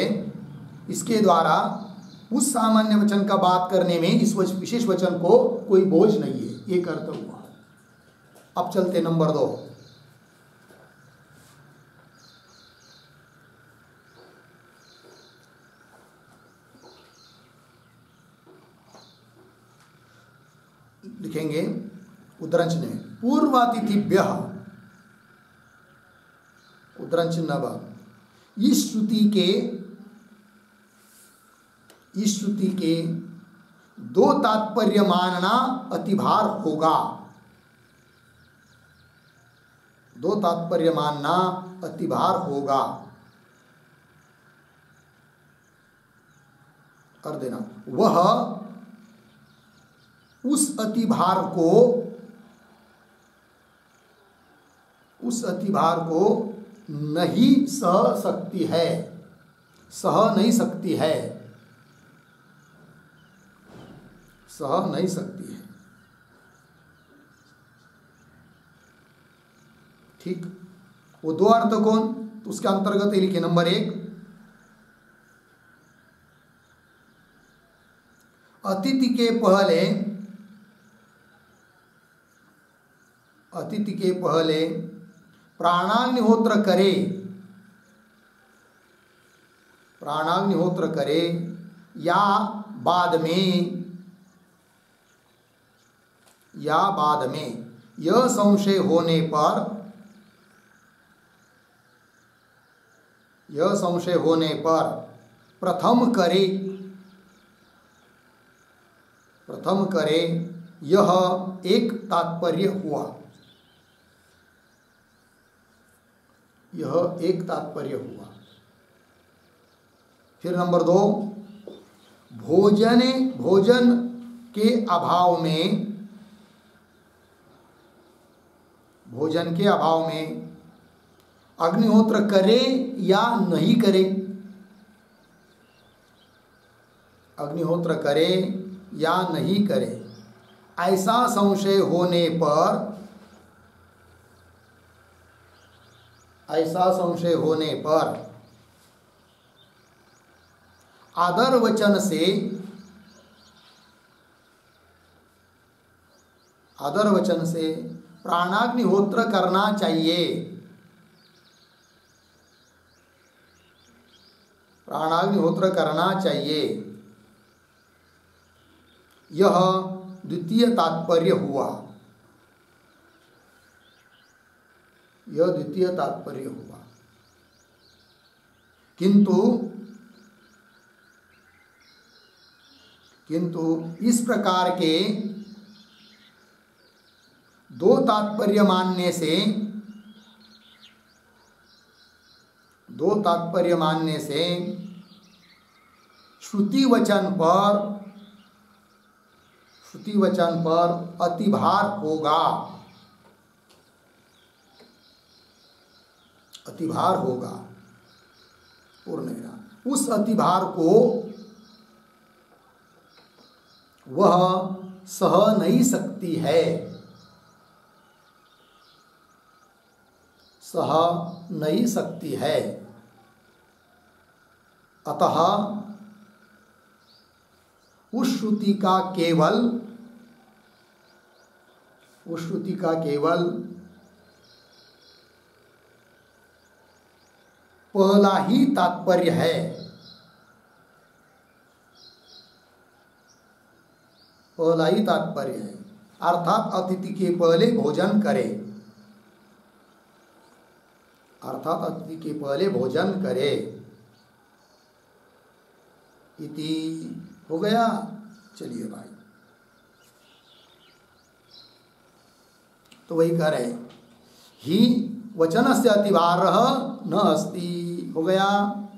इसके द्वारा उस सामान्य वचन का बात करने में इस विशेष वचन को कोई बोझ नहीं है, ये अर्थ हुआ। अब चलते नंबर 2। लिखेंगे उद्धरण चिन्ह में, पूर्वातिथिभ्यः, उद्धरण चिन्ह ब, इस श्रुति के दो तात्पर्य मानना अतिभार होगा। दो तात्पर्य मानना अतिभार होगा। कर देना, वह उस अतिभार को नहीं सह सकती है, सह नहीं सकती है। ठीक, वो दो अर्थ कौन, तो उसके अंतर्गत ही लिखे। नंबर 1, अतिथि के पहले प्राणाग्निहोत्र करे या बाद में यह संशय होने पर प्रथम करे, यह एक तात्पर्य हुआ। फिर नंबर 2, भोजन के अभाव में अग्निहोत्र करे या नहीं करे, ऐसा संशय होने पर आदर वचन से प्राणाग्निहोत्र करना चाहिए। यह द्वितीय तात्पर्य हुआ। किंतु इस प्रकार के दो तात्पर्य मानने से श्रुति वचन पर अतिभार होगा। पूर्ण, उस अतिभार को वह सह नहीं सकती है। अतः उस श्रुति का केवल पहला ही तात्पर्य है। अर्थात अतिथि के पहले भोजन करे, अर्थात अतिथि के पहले भोजन करे इति हो गया। चलिए भाई, तो वही कह रहे ही वचनस्य अतिभारः न अस्ति, हो गया।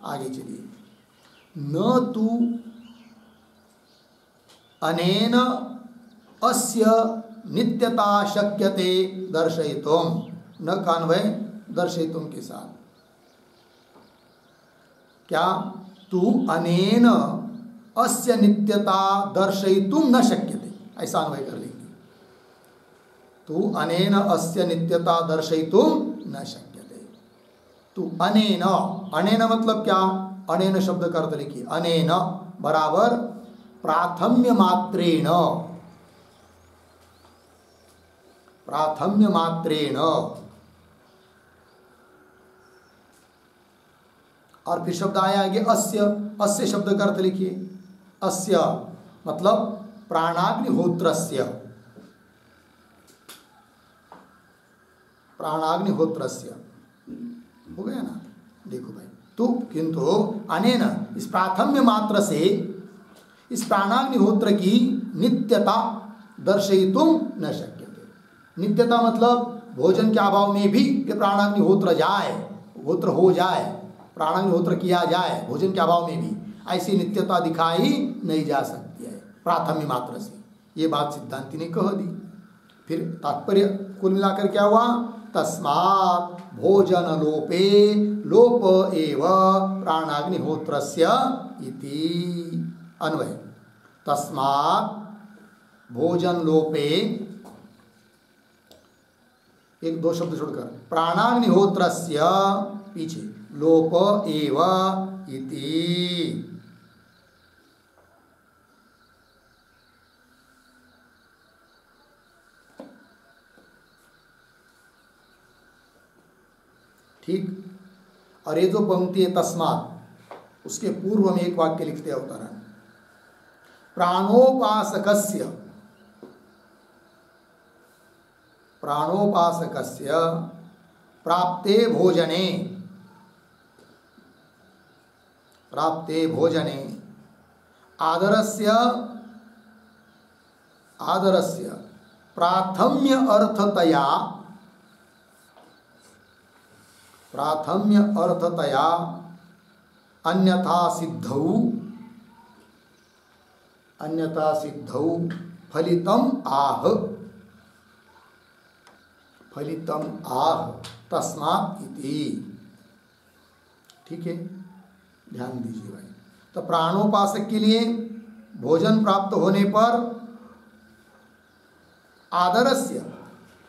आगे चलिए, न तु अनेन अस्य नित्यता शक्यते दर्शयितुम, न कान्वय दर्शयितुम के साथ, क्या तु अनेन अस्य नित्यता दर्शयितुम न शक्यते, ऐसा अन्वय कर लेंगे। तु अनेन अस्य नित्यता दर्शयितुम न शक्यते। तु अनेन, अनेन मतलब क्या, अनेन शब्द का अर्थ लिखिए, अनेन बराबर प्राथम्य मात्रेण, प्राथम्य मात्रेण, और फिर शब्द आया आगे अस्य, अस्य शब्द का अर्थ लिखिए, अस्य मतलब प्राणाग्निहोत्रस्य, प्राणाग्निहोत्रस्य, हो गया ना। देखो भाई, तो किंतु अनेन, इस प्राथम्य मात्र से इस प्राणाग्निहोत्र की नित्यता दर्शयितुम न शक्यते। नित्यता मतलब भोजन के अभाव में भी ये प्राणाग्निहोत्र जाए, होत्र हो जाए, प्राणाग्निहोत्र किया जाए भोजन के अभाव में भी, ऐसी नित्यता दिखाई नहीं जा सकती है प्राथम्य मात्र से। ये बात सिद्धांति ने कह दी। फिर तात्पर्य कुल मिलाकर क्या हुआ, तस्मात् भोजन लोपे लोप एव प्राणाग्निहोत्रस्य इति अन्वय। तस्मात् भोजन लोपे, एक दो शब्द छोड़कर, प्राणाग्निहोत्रस्य पीछे लोप एव इति। ठीक। और ये जो पंक्ति है तस्मात्, उसके पूर्व में एक वाक्य लिखते हैं अवतरण, प्राणोपासकस्य, प्राणोपासकस्य प्राप्ते भोजने, प्राप्ते भोजने आदरस्य, आदरस्य प्राथम्य अर्थतया, प्राथम्य अर्थतया अन्यथा सिद्धौ, अन्यथा सिद्धौ फलितम आह, फलितम आह तस्मात् इति। ठीक है, ध्यान दीजिए भाई। तो प्राणोपासक के लिए भोजन प्राप्त होने पर आदरस्य,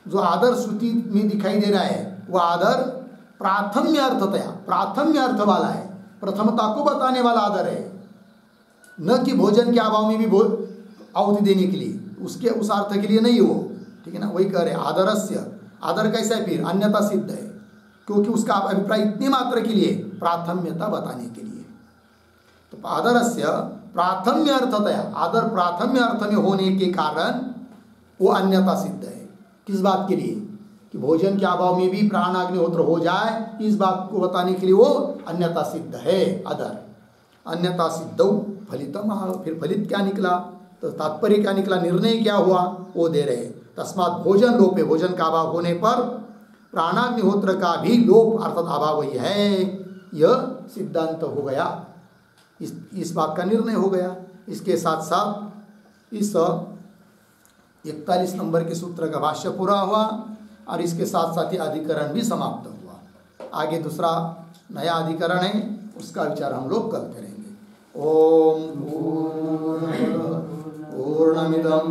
जो आदर श्रुति में दिखाई दे रहा है वह आदर प्राथम्य अर्थतया, प्राथम्य अर्थ वाला है, प्रथमता को बताने वाला आदर है, न कि भोजन के अभाव में भी आहुति देने के लिए, उसके उस अर्थ के लिए नहीं वो। ठीक है ना, वही कह रहे आदरस्य, आदर कैसा है फिर, अन्यथा सिद्ध है, क्योंकि उसका अभिप्राय इतनी मात्र के लिए, प्राथम्यता बताने के लिए। तो आदरस्य प्राथम्य अर्थतया, आदर प्राथम्य अर्थ में होने के कारण वो अन्यथा सिद्ध है। किस बात के लिए, कि भोजन के अभाव में भी प्राणाग्निहोत्र हो जाए, इस बात को बताने के लिए वो अन्यथा सिद्ध है आदर। अन्यथा सिद्धौ फलितम, फिर फलित क्या निकला, तो तात्पर्य क्या निकला, निर्णय क्या हुआ वो दे रहे। तस्मात् भोजन लोपे, भोजन का अभाव होने पर प्राणाग्निहोत्र का भी लोप अर्थात अभाव ही है, यह सिद्धांत हो गया, इस बात का निर्णय हो गया। इसके साथ साथ इस 41 नंबर के सूत्र का भाष्य पूरा हुआ और इसके साथ साथ ही अधिकरण भी समाप्त हुआ। आगे दूसरा नया अधिकरण है, उसका विचार हम लोग कल करेंगे। ओम पूर्णमिदं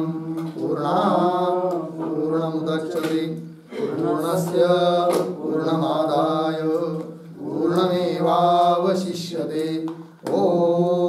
पूर्णात् पूर्णमुदच्यते पूर्णस्य पूर्णमादाय पूर्णमेवावशिष्यते। ओम